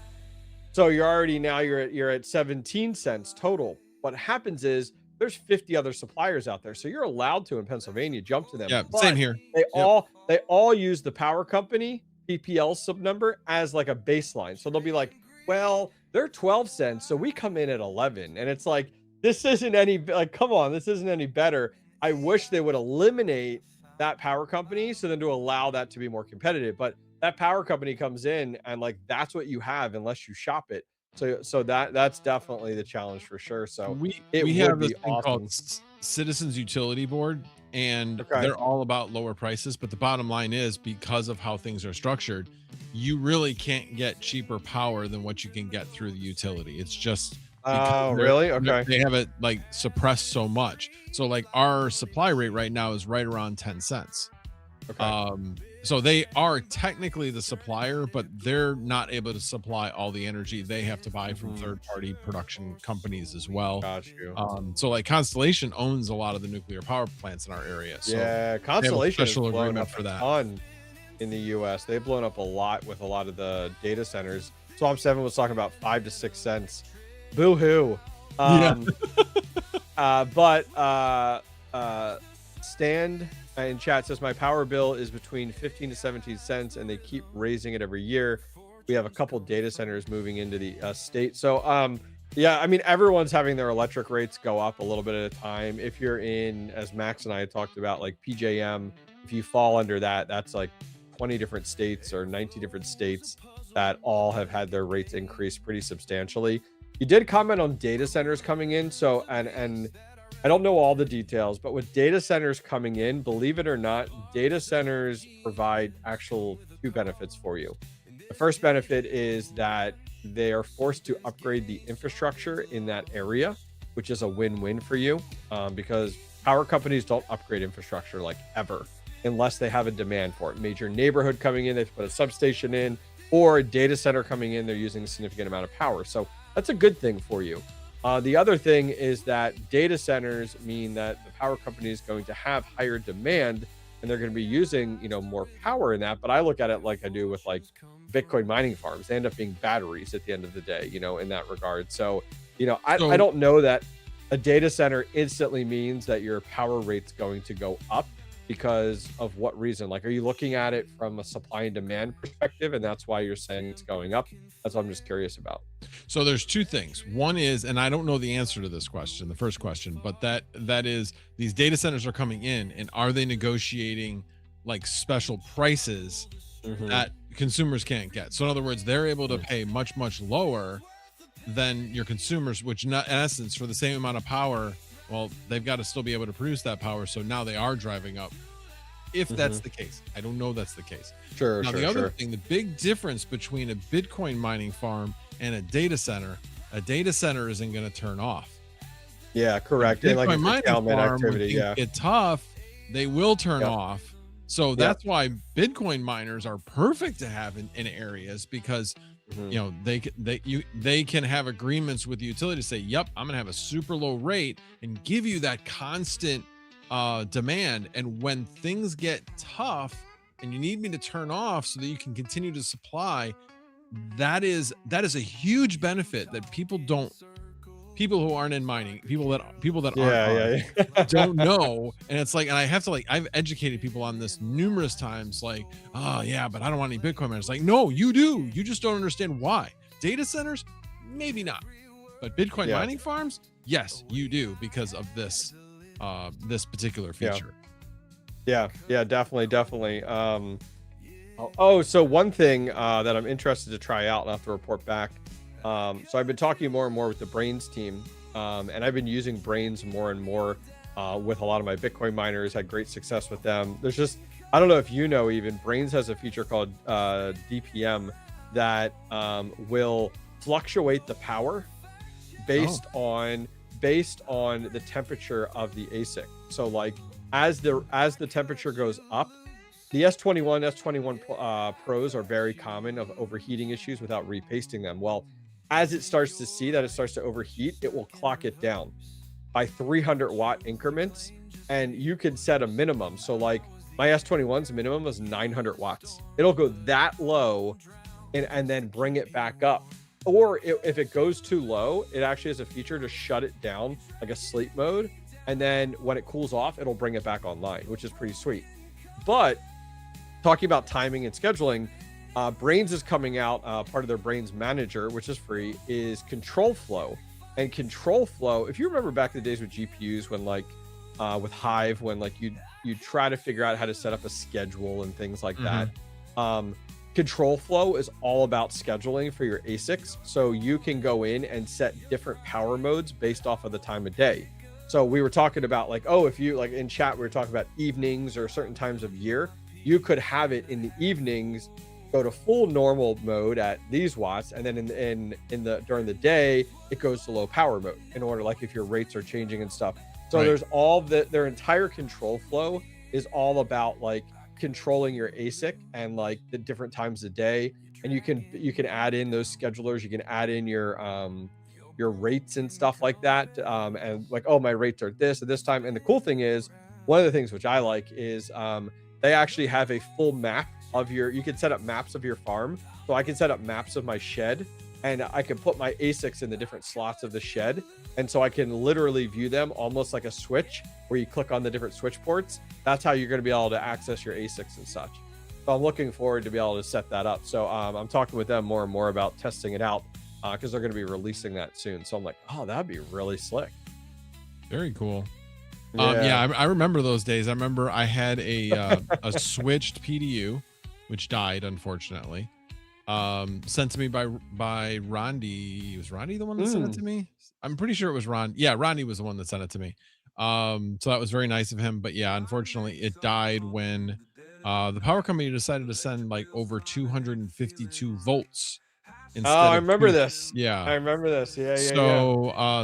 So you're at 17 cents total. What happens is there's 50 other suppliers out there. So you're allowed to, in Pennsylvania, jump to them. Yeah, same here. They all use the power company PPL sub number as like a baseline. So they'll be like, well, they're 12 cents. So we come in at 11. And it's like, this isn't any, like, come on, this isn't any better. I wish they would eliminate that power company, so then to allow that to be more competitive. But that power company comes in and like, that's what you have unless you shop it. So that's definitely the challenge for sure. So We it we would have this be thing called awesome. Citizens Utility Board, and Okay. they're all about lower prices. But the bottom line is, because of how things are structured, you really can't get cheaper power than what you can get through the utility. It's just because Oh, really? Okay. they have it like suppressed so much. So like our supply rate right now is right around 10 cents. Okay. So they are technically the supplier, but they're not able to supply all the energy. They have to buy from third-party production companies as well. Got you. So like Constellation owns a lot of the nuclear power plants in our area. So Yeah, they have a Constellation has special blown agreement up for a that. ton in the U.S. They've blown up a lot with a lot of the data centers. Swamp 7 was talking about 5 to 6 cents. Boo hoo. Stand in chat says my power bill is between 15 to 17 cents, and they keep raising it every year. We have a couple data centers moving into the state. So yeah, I mean, everyone's having their electric rates go up a little bit at a time. If you're in, as Max and I had talked about, like PJM, if you fall under that, that's like 20 different states or 19 different states that all have had their rates increase pretty substantially. You did comment on data centers coming in. So, and I don't know all the details, but with data centers coming in, believe it or not, data centers provide actual 2 benefits for you. The first benefit is that they are forced to upgrade the infrastructure in that area, which is a win-win for you, because power companies don't upgrade infrastructure like ever unless they have a demand for it. Major neighborhood coming in, they put a substation in, or a data center coming in, they're using a significant amount of power. So that's a good thing for you. The other thing is that data centers mean that the power company is going to have higher demand, and they're going to be using, more power in that. But I look at it like I do with like Bitcoin mining farms. They end up being batteries at the end of the day, in that regard. So, I don't know that a data center instantly means that your power rate's going to go up. Because of what reason? Like, are you looking at it from a supply and demand perspective, and that's why you're saying it's going up? That's what I'm just curious about. So there's 2 things. One is, and I don't know the answer to this question, the first question, but that is, these data centers are coming in, and are they negotiating like special prices that consumers can't get? So in other words, they're able to pay much, much lower than your consumers, which in essence, for the same amount of power, well, they've got to still be able to produce that power. So now they are driving up. If that's the case, I don't know that's the case. Sure. Now, the other thing, the big difference between a Bitcoin mining farm and a data center isn't going to turn off. Yeah, correct. And like Bitcoin mining farm, activity, when things get tough, they will turn off. So that's why Bitcoin miners are perfect to have in areas, because they can have agreements with the utility to say, yep, I'm gonna have a super low rate and give you that constant demand. And when things get tough and you need me to turn off so that you can continue to supply, that is a huge benefit that people who aren't in mining, people that aren't don't know. And it's like, and I have to I've educated people on this numerous times, like, oh yeah, but I don't want any Bitcoin miners. Like, no, you do. You just don't understand why. Data centers, maybe not, but Bitcoin mining farms, yes, you do, because of this this particular feature. Yeah, definitely. So one thing that I'm interested to try out, and I'll have to report back. So I've been talking more and more with the Brains team, and I've been using Brains more and more with a lot of my Bitcoin miners. Had great success with them. There's just, I don't know if you know, even Brains has a feature called DPM that will fluctuate the power based on the temperature of the ASIC. So like as the temperature goes up, the S21 Pros are very common of overheating issues without repasting them. Well, as it starts to see that it starts to overheat, it will clock it down by 300 watt increments, and you can set a minimum. So like my S21's minimum is 900 watts. It'll go that low and then bring it back up. Or if it goes too low, it actually has a feature to shut it down, like a sleep mode. And then when it cools off, it'll bring it back online, which is pretty sweet. But talking about timing and scheduling, Brains is coming out. Part of their Brains Manager, which is free, is Control Flow. And Control Flow, if you remember back in the days with GPUs, when like with Hive, when like you try to figure out how to set up a schedule and things like that. control flow is all about scheduling for your ASICs. So you can go in and set different power modes based off of the time of day. So we were talking about like, oh, if you like in chat, we were talking about evenings or certain times of year, you could have it in the evenings, go to full normal mode at these watts, and then in the during the day it goes to low power mode in order, like if your rates are changing and stuff. So there's all their entire control flow is all about like controlling your ASIC and like the different times of day. And you can add in those schedulers, you can add in your rates and stuff like that, and like, oh, my rates are this at this time. And the cool thing is, one of the things which I like is they actually have a full map of you can set up maps of your farm. So I can set up maps of my shed, and I can put my ASICs in the different slots of the shed. And so I can literally view them almost like a switch where you click on the different switch ports. That's how you're going to be able to access your ASICs and such. So I'm looking forward to be able to set that up. So I'm talking with them more and more about testing it out because they're going to be releasing that soon. So I'm like, oh, that'd be really slick. Very cool. Yeah, I remember those days. I remember I had a switched PDU, which died, unfortunately. Sent to me by Rondi. Was Rondi the one that sent it to me? I'm pretty sure it was Ron. Yeah, Rondi was the one that sent it to me. So that was very nice of him. But yeah, unfortunately, it died when the power company decided to send like over 252 volts. I remember this. Yeah, I remember this. Yeah.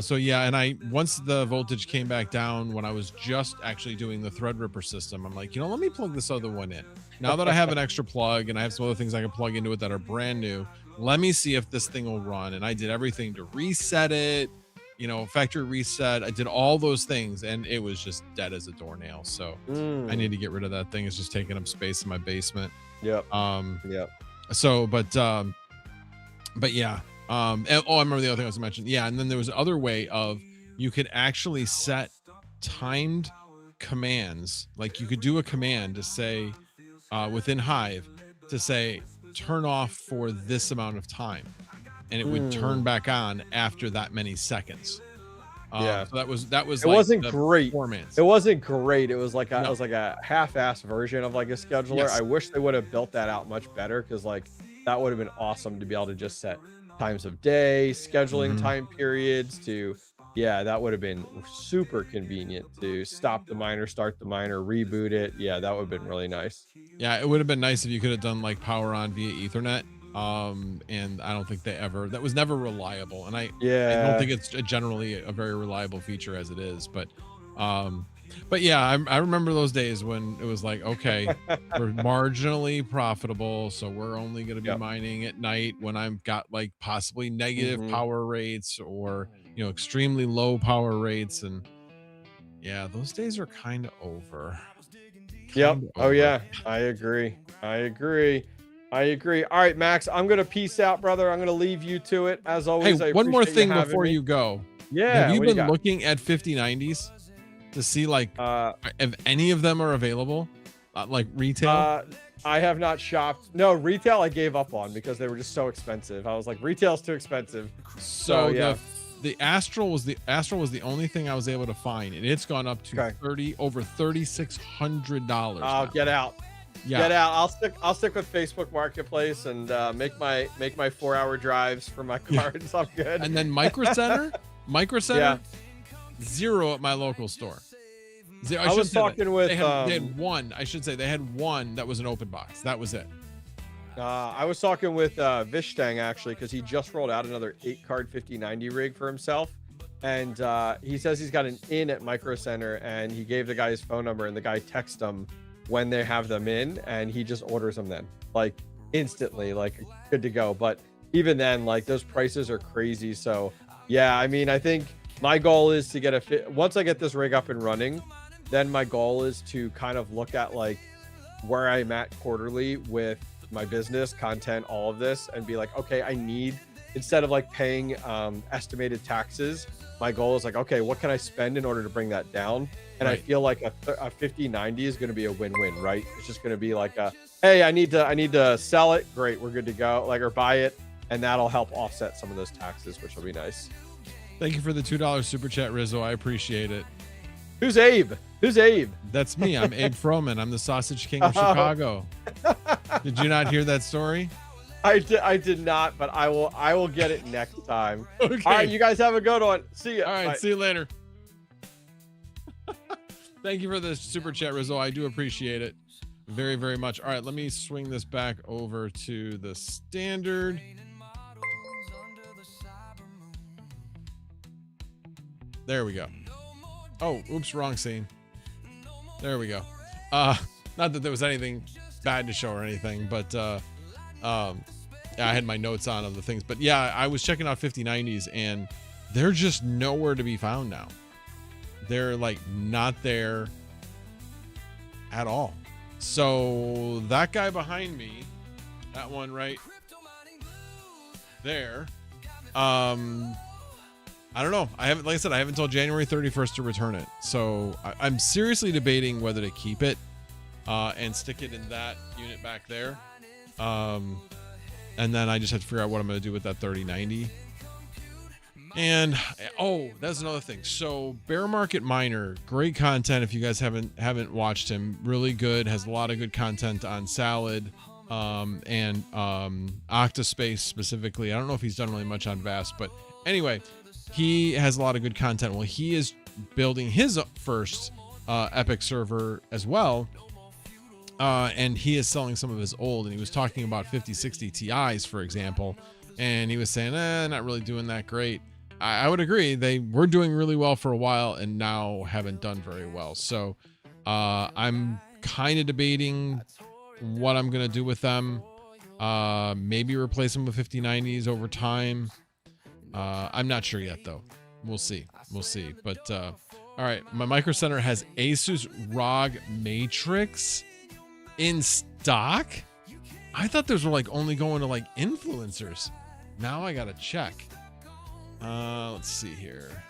So yeah, and once the voltage came back down, when I was just actually doing the Threadripper system, I'm like, let me plug this other one in. Now that I have an extra plug and I have some other things I can plug into it that are brand new, let me see if this thing will run. And I did everything to reset it, factory reset. I did all those things, and it was just dead as a doornail. So I need to get rid of that thing. It's just taking up space in my basement. Yep. So, but yeah. I remember the other thing I was mentioning. Yeah. And then there was another way of, you could actually set timed commands. Like you could do a command to say, within Hive, to say, turn off for this amount of time, and it would turn back on after that many seconds. So that was it wasn't great. Performance. It wasn't great. It was like a half-assed version of like a scheduler. Yes. I wish they would have built that out much better, because like that would have been awesome to be able to just set times of day, scheduling time periods to, that would have been super convenient to stop the miner, start the miner, reboot it. Yeah, that would have been really nice. Yeah, it would have been nice if you could have done like power on via Ethernet. And I don't think that was never reliable. And I don't think it's generally a very reliable feature as it is. But yeah, I remember those days when it was like, okay, we're marginally profitable, so we're only going to be mining at night when I've got like possibly negative power rates or extremely low power rates. And yeah, those days are kind of over. Oh yeah, I agree. All right, Max, I'm gonna peace out, brother. I'm gonna leave you to it as always. Hey, one more thing before you go. Yeah, have you been looking at 5090s to see like if any of them are available, like retail? I have not shopped. No, retail I gave up on because they were just so expensive. I was like, retail's too expensive. So yeah. The Astral was the only thing I was able to find, and it's gone up to over $3,600. Oh, get out. Yeah. Get out. I'll stick with Facebook Marketplace and make my 4-hour drives for my cards. I'm good. And then Micro Center, zero at my local store. I was talking with they had one. I should say they had one that was an open box. That was it. I was talking with Vishtang actually, because he just rolled out another 8-card 5090 rig for himself, and he says he's got an in at Micro Center, and he gave the guy his phone number, and the guy texts him when they have them in, and he just orders them then, like instantly, like good to go. But even then, like those prices are crazy. So yeah, I mean, I think my goal is to get once I get this rig up and running, then my goal is to kind of look at like where I'm at quarterly with my business, content, all of this, and be like, okay, I need, instead of like paying estimated taxes, my goal is like, okay, what can I spend in order to bring that down? And I feel like a 5090 is going to be a win-win, right? It's just going to be like hey, I need to sell it. Great, we're good to go. Like, or buy it, and that'll help offset some of those taxes, which will be nice. Thank you for the $2 super chat, Rizzo. I appreciate it. Who's Abe? Who's Abe? That's me. I'm Abe Froman. I'm the Sausage King of Chicago. Did you not hear that story? I did not, but I will get it next time. Okay. All right, you guys have a good one. See ya. All right, Bye. see you later. Thank you for the super chat, Rizzo. I do appreciate it very, very much. All right, let me swing this back over to the standard. There we go. Oh, oops, wrong scene. There we go. Not that there was anything bad to show or anything, but yeah, I had my notes on of the things. But yeah, I was checking out 5090s and they're just nowhere to be found now. They're like not there at all. So that guy behind me, that one right there, I don't know. I haven't, like I said, I have until January 31st to return it. So I'm seriously debating whether to keep it and stick it in that unit back there. And then I just have to figure out what I'm going to do with that 3090. And oh, that's another thing. So Bear Market Miner, great content. If you guys haven't watched him, really good. Has a lot of good content on Salad and Octaspace specifically. I don't know if he's done really much on Vast, but anyway, he has a lot of good content. Well, he is building his first Epic server as well. And he is selling some of his old, and he was talking about 5060 Ti's, for example. And he was saying, not really doing that great. I would agree. They were doing really well for a while and now haven't done very well. So I'm kind of debating what I'm going to do with them. Maybe replace them with 5090s over time. I'm not sure yet, though. We'll see. We'll see. But all right, my Micro Center has Asus ROG Matrix in stock. I thought those were like only going to like influencers. Now I gotta check. Let's see here.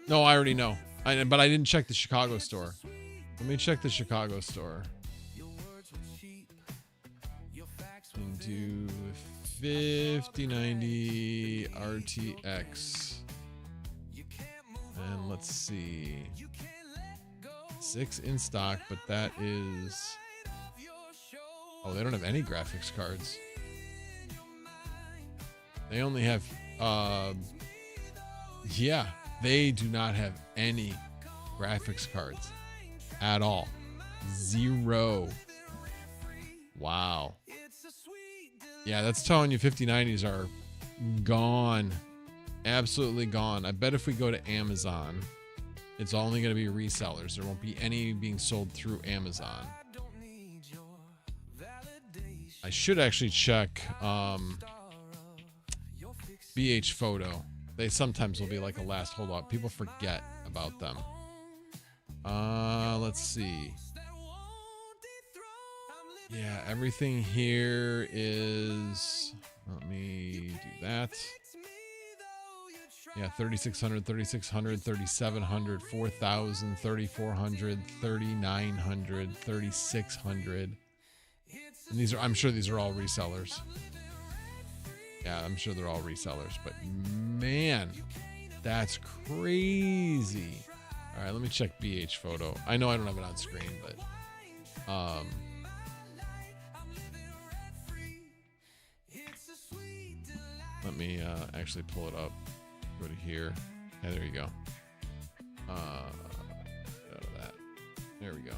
No, I already know. But I didn't check the Chicago store. Let me check the Chicago store. Into 5090 RTX. And let's see. 6 in stock, but that is... Oh, they don't have any graphics cards. They only have... yeah, they do not have any graphics cards at all. 0. Wow. Yeah, that's telling you 5090s are gone. Absolutely gone. I bet if we go to Amazon, it's only going to be resellers. There won't be any being sold through Amazon. I should actually check BH Photo. They sometimes will be like a last holdout. People forget about them. Let's see. Yeah, everything here is... Let me do that. Yeah, 3600, 3600, 3700, 4000, 3400, 3900, 3600. And these are, I'm sure these are all resellers. Yeah, I'm sure they're all resellers, but man, that's crazy. All right, let me check BH Photo. I know I don't have it on screen, but let me actually pull it up. Go to here. Yeah, there you go. Out of that. There we go.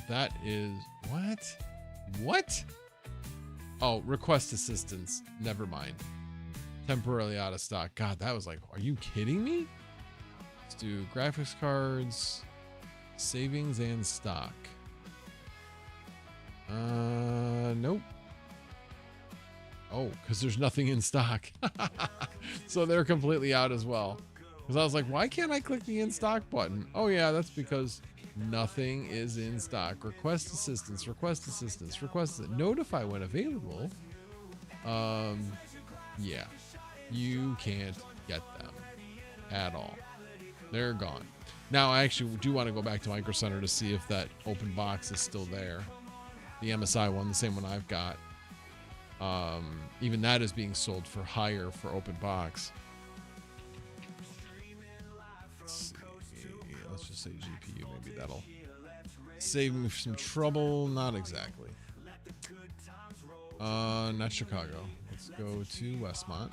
That is what? Oh, request assistance. Never mind. Temporarily out of stock. God, that was like, are you kidding me? Let's do graphics cards, savings and stock. Nope. Oh, because there's nothing in stock. So they're completely out as well. Because I was like, why can't I click the in stock button? Oh yeah, that's because nothing is in stock. Request assistance, request assistance, request notify when available. Yeah, you can't get them at all. They're gone. Now I actually do want to go back to Micro Center to see if that open box is still there. The MSI one, the same one I've got. Even that is being sold for higher for open box. say GPU. Maybe that'll save me some trouble. Not exactly. Not Chicago. Let's go to Westmont.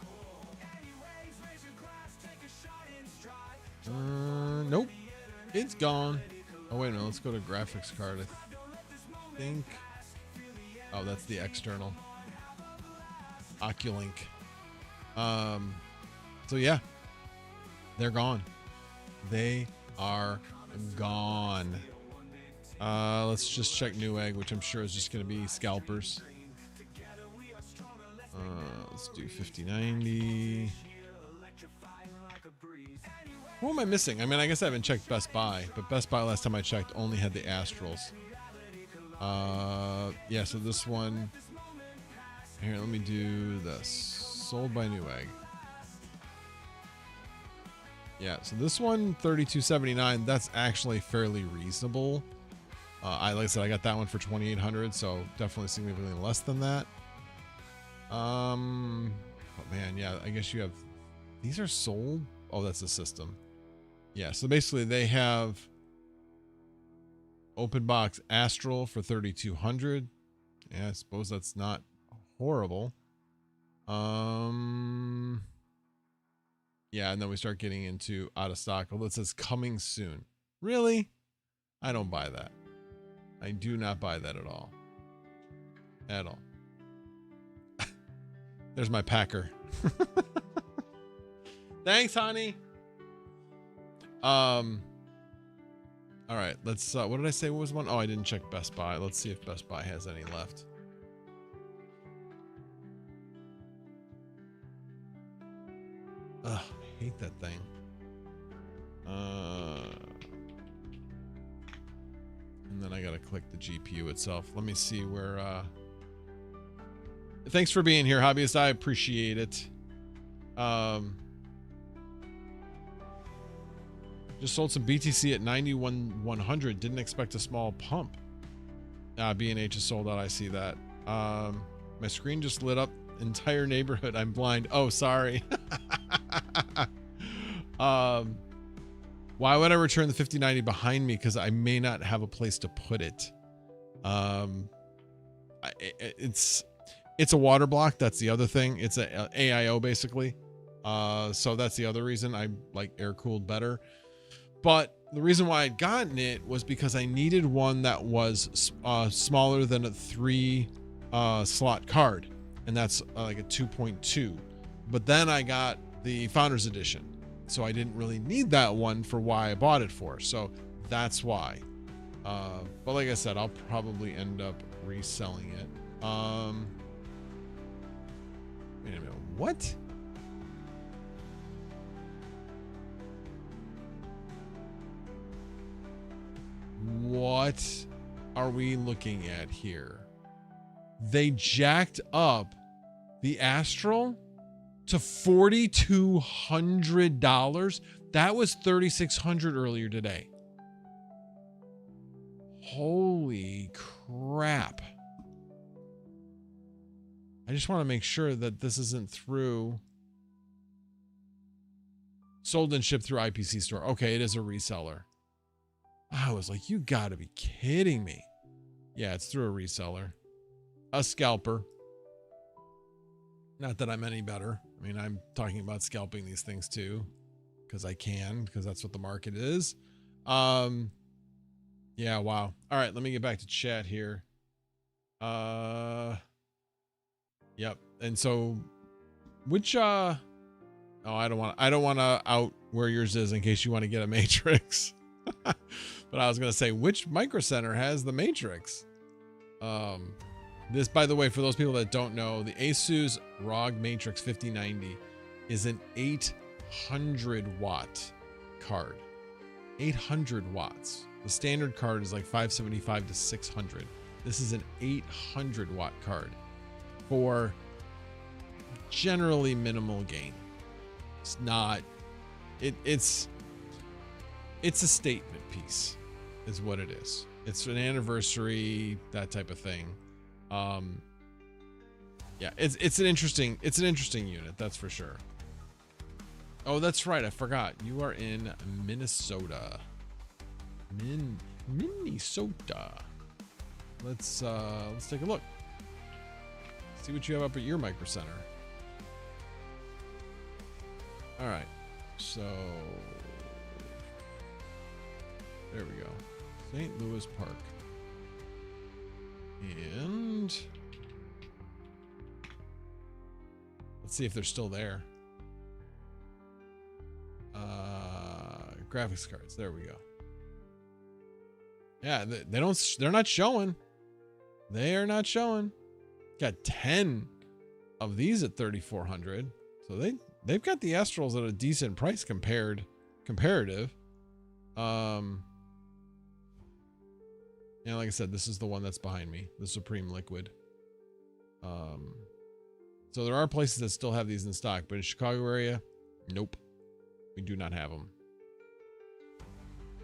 Nope. It's gone. Oh, wait a minute. Let's go to graphics card. I think. Oh, that's the external. Oculink. So yeah. They're gone. They are gone. Let's just check Newegg, which I'm sure is just going to be scalpers. Let's do 5090. What am I missing? I mean, I guess I haven't checked Best Buy, but Best Buy last time I checked only had the Astrals. Yeah, so this one. Here, let me do this. Sold by Newegg. Yeah, so this one, $32.79. That's actually fairly reasonable. Like I said, I got that one for $2,800, so definitely significantly less than that. But man, yeah, I guess you have. These are sold. Oh, that's the system. Yeah, so basically they have open box Astral for $3,200. Yeah, I suppose that's not horrible. Yeah, and then we start getting into out of stock. Although it says coming soon. Really? I don't buy that. I do not buy that at all. At all. There's my Packer. Thanks, honey. All right, let's what did I say was one? Oh, I didn't check Best Buy. Let's see if Best Buy has any left. Ugh, I hate that thing. And then I gotta click the GPU itself. Let me see where thanks for being here, hobbyist. I appreciate it. Just sold some BTC at 91,100. Didn't expect a small pump. B&H is sold out. I see that. My screen just lit up. Entire neighborhood. I'm blind. Oh, sorry. Why would I return the 5090 behind me? Because I may not have a place to put it. It's a water block. That's the other thing. It's a AIO basically. So that's the other reason I like air cooled better. But the reason why I'd gotten it was because I needed one that was smaller than a 3 slot card, and that's like a 2.2. But then I got the Founders Edition, so I didn't really need that one for why I bought it for. So that's why. But like I said, I'll probably end up reselling it. Wait a minute, what? What are we looking at here? They jacked up the Astral to $4,200. That was $3,600 earlier today. Holy crap. I just want to make sure that this isn't through sold and shipped through IPC store. Okay, it is a reseller. I was like, you gotta be kidding me. Yeah, it's through a reseller. A scalper. Not that I'm any better. I mean, I'm talking about scalping these things too. Because I can, because that's what the market is. Yeah, wow. All right, let me get back to chat here. Yep. And so which oh, I don't want to out where yours is in case you want to get a Matrix. But I was going to say, which Micro Center has the Matrix? This, by the way, for those people that don't know, the Asus ROG Matrix 5090 is an 800 watt card. 800 watts. The standard card is like 575 to 600. This is an 800 watt card for generally minimal gain. It's not, it's a statement piece is what it is. It's an anniversary, that type of thing. Yeah, it's an interesting unit, that's for sure. Oh, that's right, I forgot. You are in Minnesota. Minnesota. Let's take a look. See what you have up at your Micro Center. All right, so there we go. St. Louis Park. And let's see if they're still there. Graphics cards. There we go. Yeah, they're not showing. They are not showing. Got 10 of these at 3,400. So they've got the Astrals at a decent price comparative. And like I said, this is the one that's behind me, the Supreme Liquid. So there are places that still have these in stock, but in Chicago area, nope, we do not have them.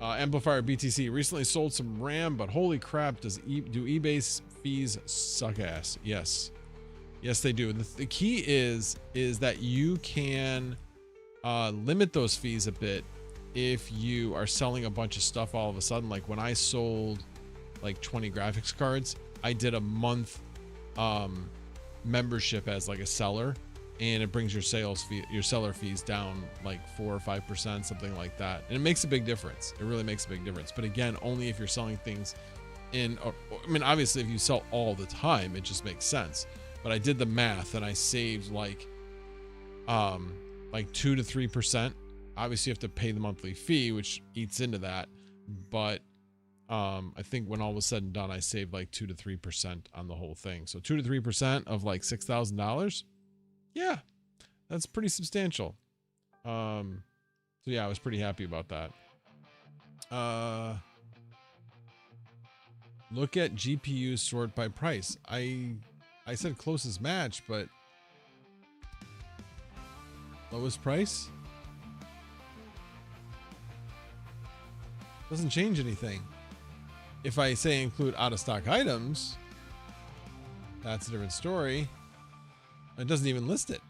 Amplifier BTC recently sold some RAM, but holy crap, do eBay's fees suck ass? Yes, yes they do. The key is that you can limit those fees a bit if you are selling a bunch of stuff all of a sudden. Like when I sold like 20 graphics cards, I did a month membership as like a seller, and it brings your seller fees down like 4 or 5%, something like that, and it makes a big difference. It really makes a big difference. But again, only if you're selling things I mean, obviously if you sell all the time, it just makes sense. But I did the math and I saved like 2 to 3%. Obviously you have to pay the monthly fee, which eats into that, but I think when all was said and done, I saved like 2 to 3% on the whole thing. So 2 to 3% of like $6,000. Yeah, that's pretty substantial. So yeah, I was pretty happy about that. Look at GPUs sort by price. I said closest match, but lowest price doesn't change anything. If I say include out of stock items, that's a different story. It doesn't even list it.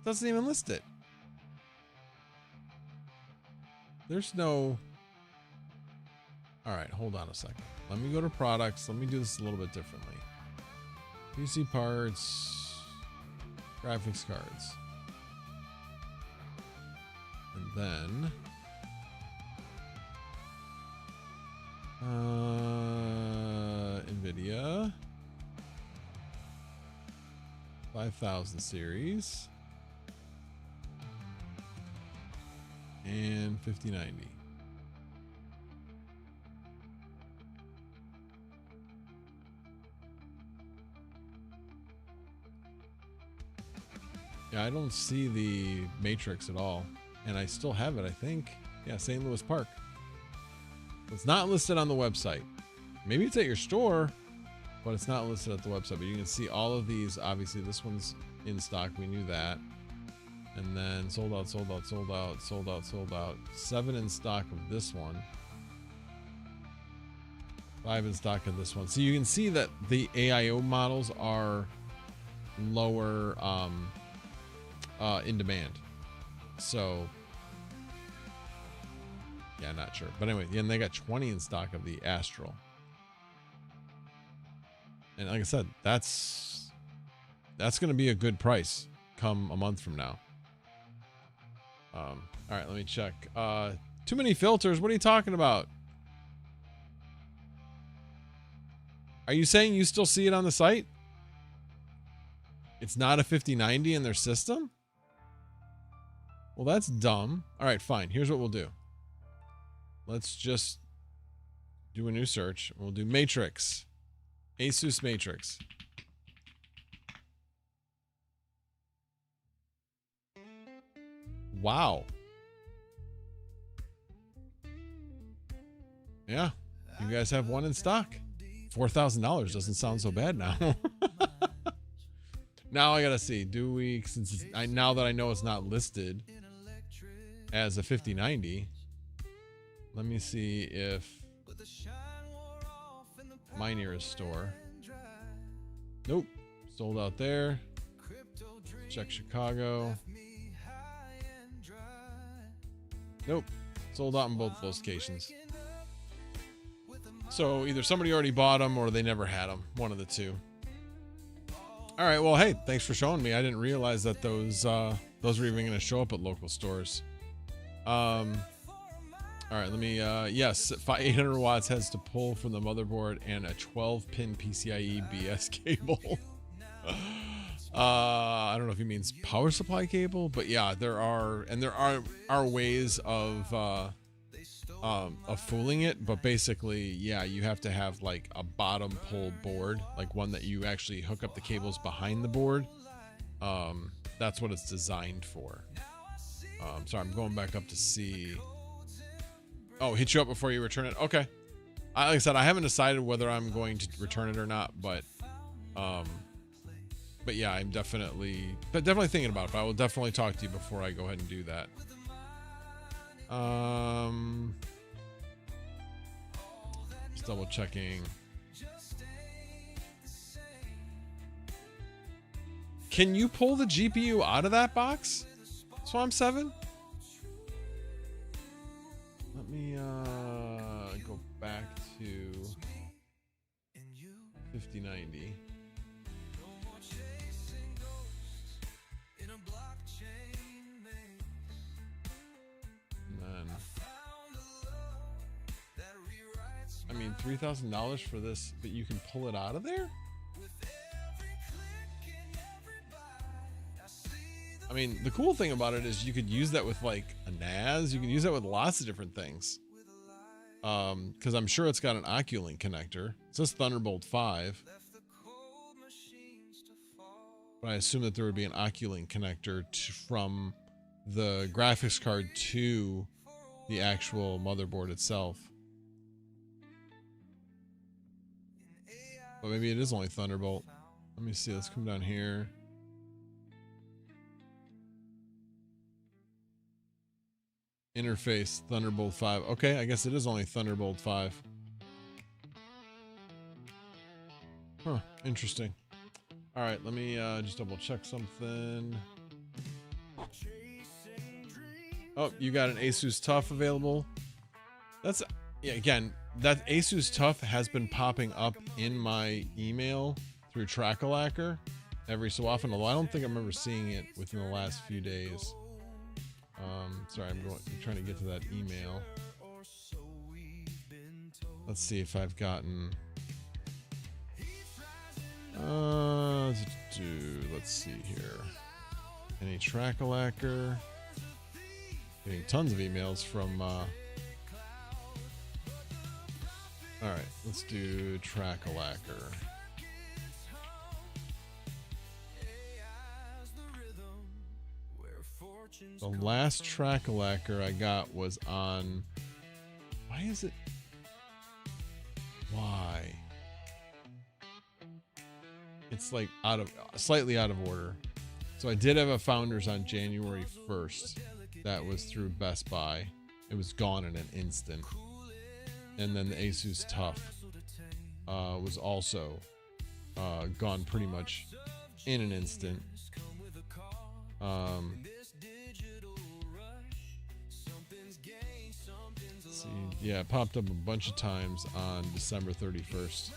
Doesn't even list it. There's no. All right, hold on a second. Let me go to products. Let me do this a little bit differently. PC parts, graphics cards, and then NVIDIA 5000 series and 5090. Yeah, I don't see the matrix at all, and I still have it, I think. Yeah, St. Louis Park. It's not listed on the website. Maybe it's at your store, but it's not listed at the website. But you can see all of these. Obviously, this one's in stock. We knew that. And then sold out, sold out, sold out, sold out, sold out. 7 in stock of this one. 5 in stock of this one. So you can see that the AIO models are lower in demand. So yeah, not sure. But anyway, and they got 20 in stock of the Astral. And like I said, that's going to be a good price come a month from now. All right, let me check. Too many filters. What are you talking about? Are you saying you still see it on the site? It's not a 5090 in their system? Well, that's dumb. All right, fine. Here's what we'll do. Let's just do a new search. We'll do Matrix. Asus Matrix. Wow. Yeah, you guys have one in stock. $4,000 doesn't sound so bad now. Now I gotta see. Do we? Since now that I know it's not listed as a 5090, let me see if my nearest store. Nope, sold out there. Check Chicago. Nope, Sold out in both those locations. So either somebody already bought them or they never had them. One of the two. All right. Well, hey, thanks for showing me. I didn't realize that those were even going to show up at local stores. All right. Let me. Yes, 800 watts has to pull from the motherboard and a 12-pin PCIe BS cable. I don't know if he means power supply cable, but yeah, there are ways of fooling it, but basically, yeah, you have to have like a bottom pull board, like one that you actually hook up the cables behind the board. That's what it's designed for. Sorry, I'm going back up to see. Oh, hit you up before you return it. Okay. Like I said, I haven't decided whether I'm going to return it or not, but yeah, I'm definitely thinking about it. But I will definitely talk to you before I go ahead and do that. Just double checking. Can you pull the GPU out of that box? Swamp 7? Let me go back to 5090. And then, I mean, $3,000 for this, but you can pull it out of there? I mean, the cool thing about it is you could use that with like a NAS. You can use that with lots of different things. Because I'm sure it's got an Oculink connector. It says Thunderbolt 5. But I assume that there would be an Oculink connector from the graphics card to the actual motherboard itself. But maybe it is only Thunderbolt. Let me see. Let's come down here. Interface Thunderbolt 5. Okay, I guess it is only Thunderbolt 5. Huh, interesting. All right, let me just double check something. Oh, you got an Asus TUF available. That's, yeah, again, that Asus TUF has been popping up in my email through Trackalacker every so often, although I don't think I remember seeing it within the last few days. Sorry, I'm trying to get to that email. Let's see if I've gotten. Let's see here. Any Trackalacker? Getting tons of emails from. All right, let's do Trackalacker. The last Trackalacker I got was on. Why is it? Why? It's like slightly out of order. So I did have a Founders on January 1st. That was through Best Buy. It was gone in an instant. And then the Asus TUF was also gone pretty much in an instant. See, yeah, it popped up a bunch of times on December 31st.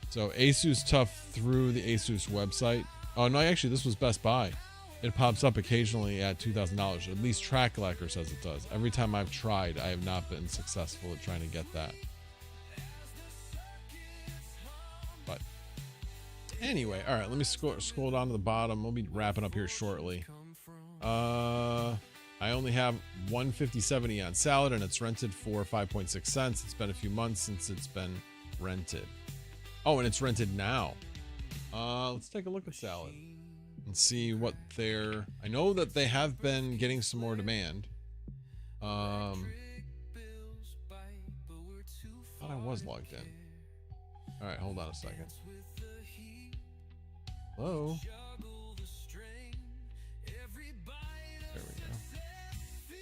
So Asus TUF through the Asus website. Oh no, actually this was Best Buy. It pops up occasionally at $2,000. At least Trackalacker says it does. Every time I've tried, I have not been successful at trying to get that. But anyway, all right, let me scroll down to the bottom. We'll be wrapping up here shortly. I only have one 5070 on Salad, and it's rented for 5.6 cents. It's been a few months since it's been rented. Oh, and it's rented now. Let's take a look at Salad and see what they're. I know that they have been getting some more demand. Thought I was logged in. All right, hold on a second. Hello. There we go.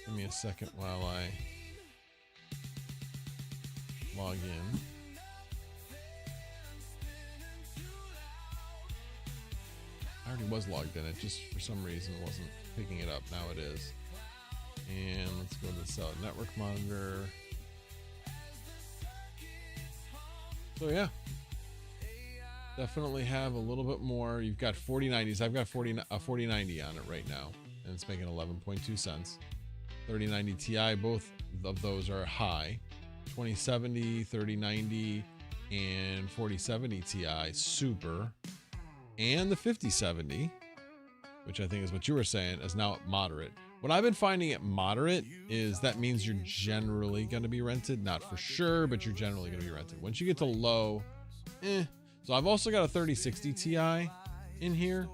Give me a second while I log in. I already was logged in. It just, for some reason, wasn't picking it up. Now it is. And let's go to the solid network monitor. So yeah, definitely have a little bit more. You've got 4090s. I've got 4090 on it right now, and it's making 11.2 cents. 3090 Ti, both of those are high. 2070, 3090, and 4070 Ti, super. And the 5070, which I think is what you were saying, is now at moderate. What I've been finding at moderate is that means you're generally going to be rented. Not for sure, but you're generally going to be rented. Once you get to low, So I've also got a 3060 Ti in here.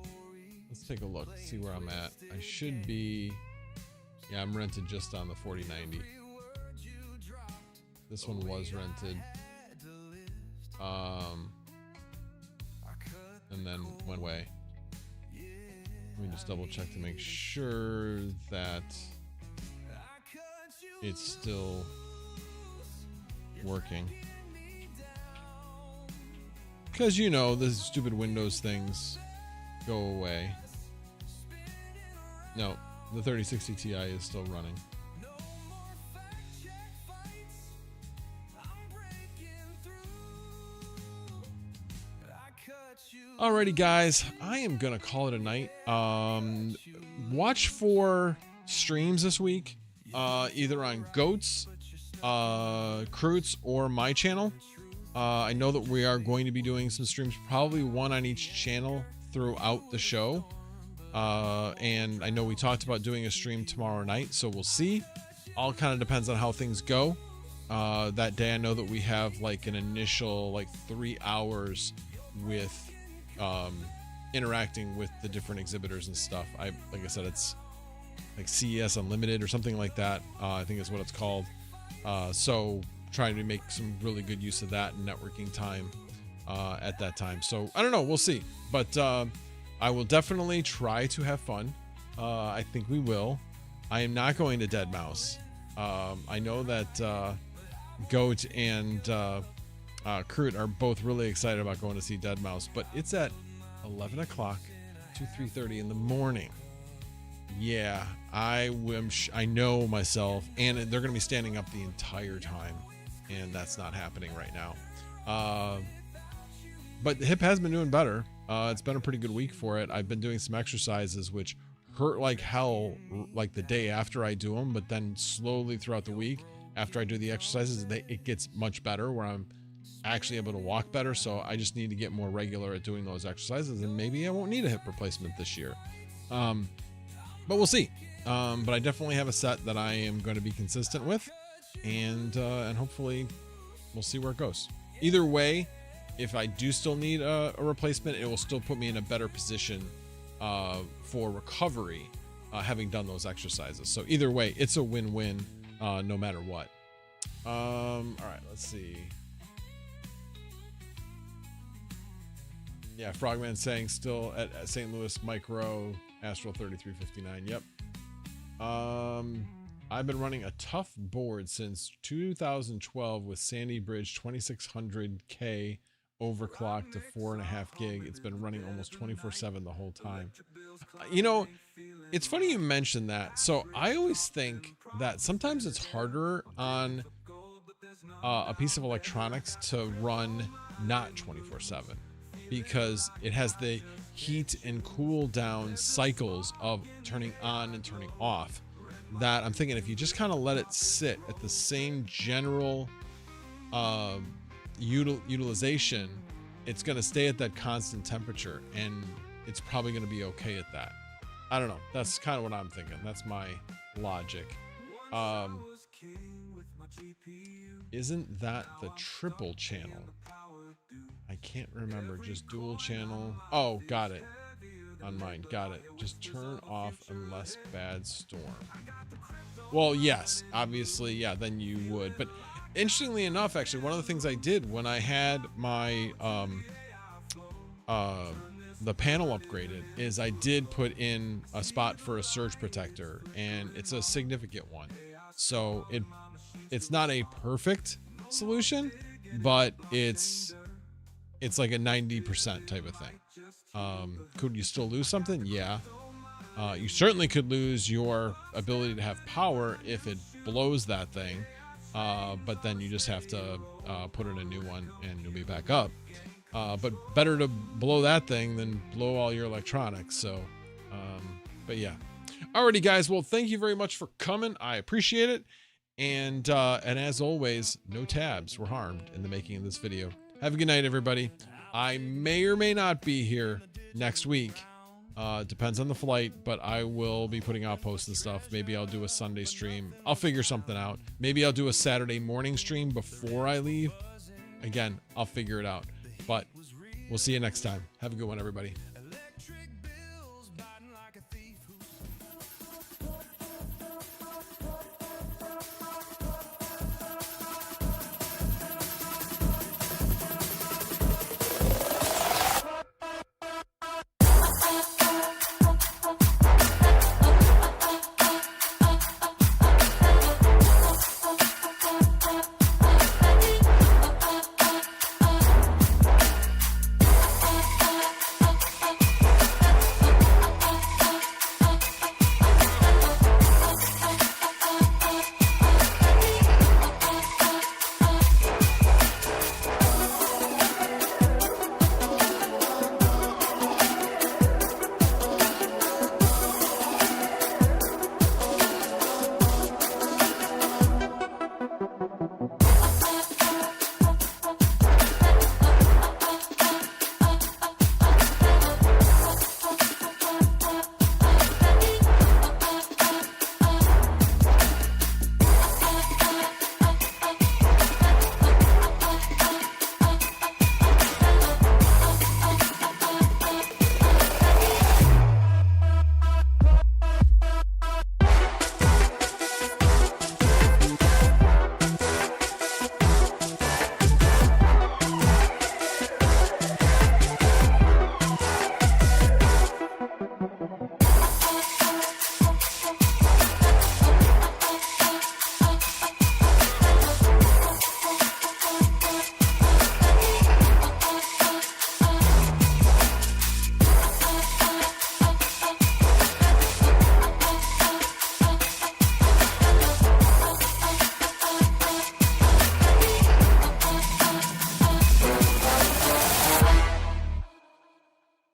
Let's take a look, see where I'm at. I should be, yeah, I'm rented just on the 4090. This one was rented. And then went away. Let me just double check to make sure that it's still working. Because, you know, the stupid Windows things go away. No, the 3060 Ti is still running. Alrighty, guys, I am gonna call it a night. Watch for streams this week, either on Goats, Croots, or my channel. I know that we are going to be doing some streams, probably one on each channel throughout the show. And I know we talked about doing a stream tomorrow night, so we'll see. All kind of depends on how things go. That day, I know that we have like an initial like 3 hours with interacting with the different exhibitors and stuff. Like I said, it's like CES Unlimited or something like that. I think is what it's called. So trying to make some really good use of that and networking time at that time. So I don't know, we'll see. But I will definitely try to have fun. I think we will. I am not going to Dead Mouse. I know that Goat and Crute are both really excited about going to see Dead Mouse, but it's at 11 o'clock to 3:30 in the morning. Yeah, I know myself, and they're going to be standing up the entire time, and that's not happening right now. But the hip has been doing better. It's been a pretty good week for it. I've been doing some exercises which hurt like hell, like the day after I do them, but then slowly throughout the week after I do the exercises, it gets much better where I'm actually able to walk better. So I just need to get more regular at doing those exercises, and maybe I won't need a hip replacement this year. But we'll see. But I definitely have a set that I am going to be consistent with, and hopefully we'll see where it goes. Either way, if I do still need a replacement, it will still put me in a better position for recovery, having done those exercises. So either way, it's a win-win, no matter what. All right, let's see. Yeah, Frogman saying still at St. Louis Micro Astral 3359. Yep. I've been running a tough board since 2012 with Sandy Bridge 2600K overclocked to 4.5 gig. It's been running almost 24/7 the whole time. You know, it's funny you mentioned that. So I always think that sometimes it's harder on a piece of electronics to run not 24/7 because it has the heat and cool down cycles of turning on and turning off. That I'm thinking if you just kind of let it sit at the same general utilization, it's going to stay at that constant temperature, and it's probably going to be okay at that. I don't know. That's kind of what I'm thinking. That's my logic. Isn't that the triple channel? I can't remember. Just dual channel. Oh, got it. On mine. Got it. Just turn off unless bad storm. Well, yes. Obviously, yeah, then you would. But interestingly enough, actually, one of the things I did when I had my the panel upgraded is I did put in a spot for a surge protector, and it's a significant one. So it's not a perfect solution, but it's like a 90% type of thing. Could you still lose something? Yeah. You certainly could lose your ability to have power if it blows that thing, but then you just have to put in a new one and you'll be back up. But better to blow that thing than blow all your electronics. So, but yeah. Alrighty, guys. Well, thank you very much for coming. I appreciate it. And as always, no tabs were harmed in the making of this video. Have a good night, everybody. I may or may not be here next week. Depends on the flight, but I will be putting out posts and stuff. Maybe I'll do a Sunday stream. I'll figure something out. Maybe I'll do a Saturday morning stream before I leave. Again, I'll figure it out. But we'll see you next time. Have a good one, everybody.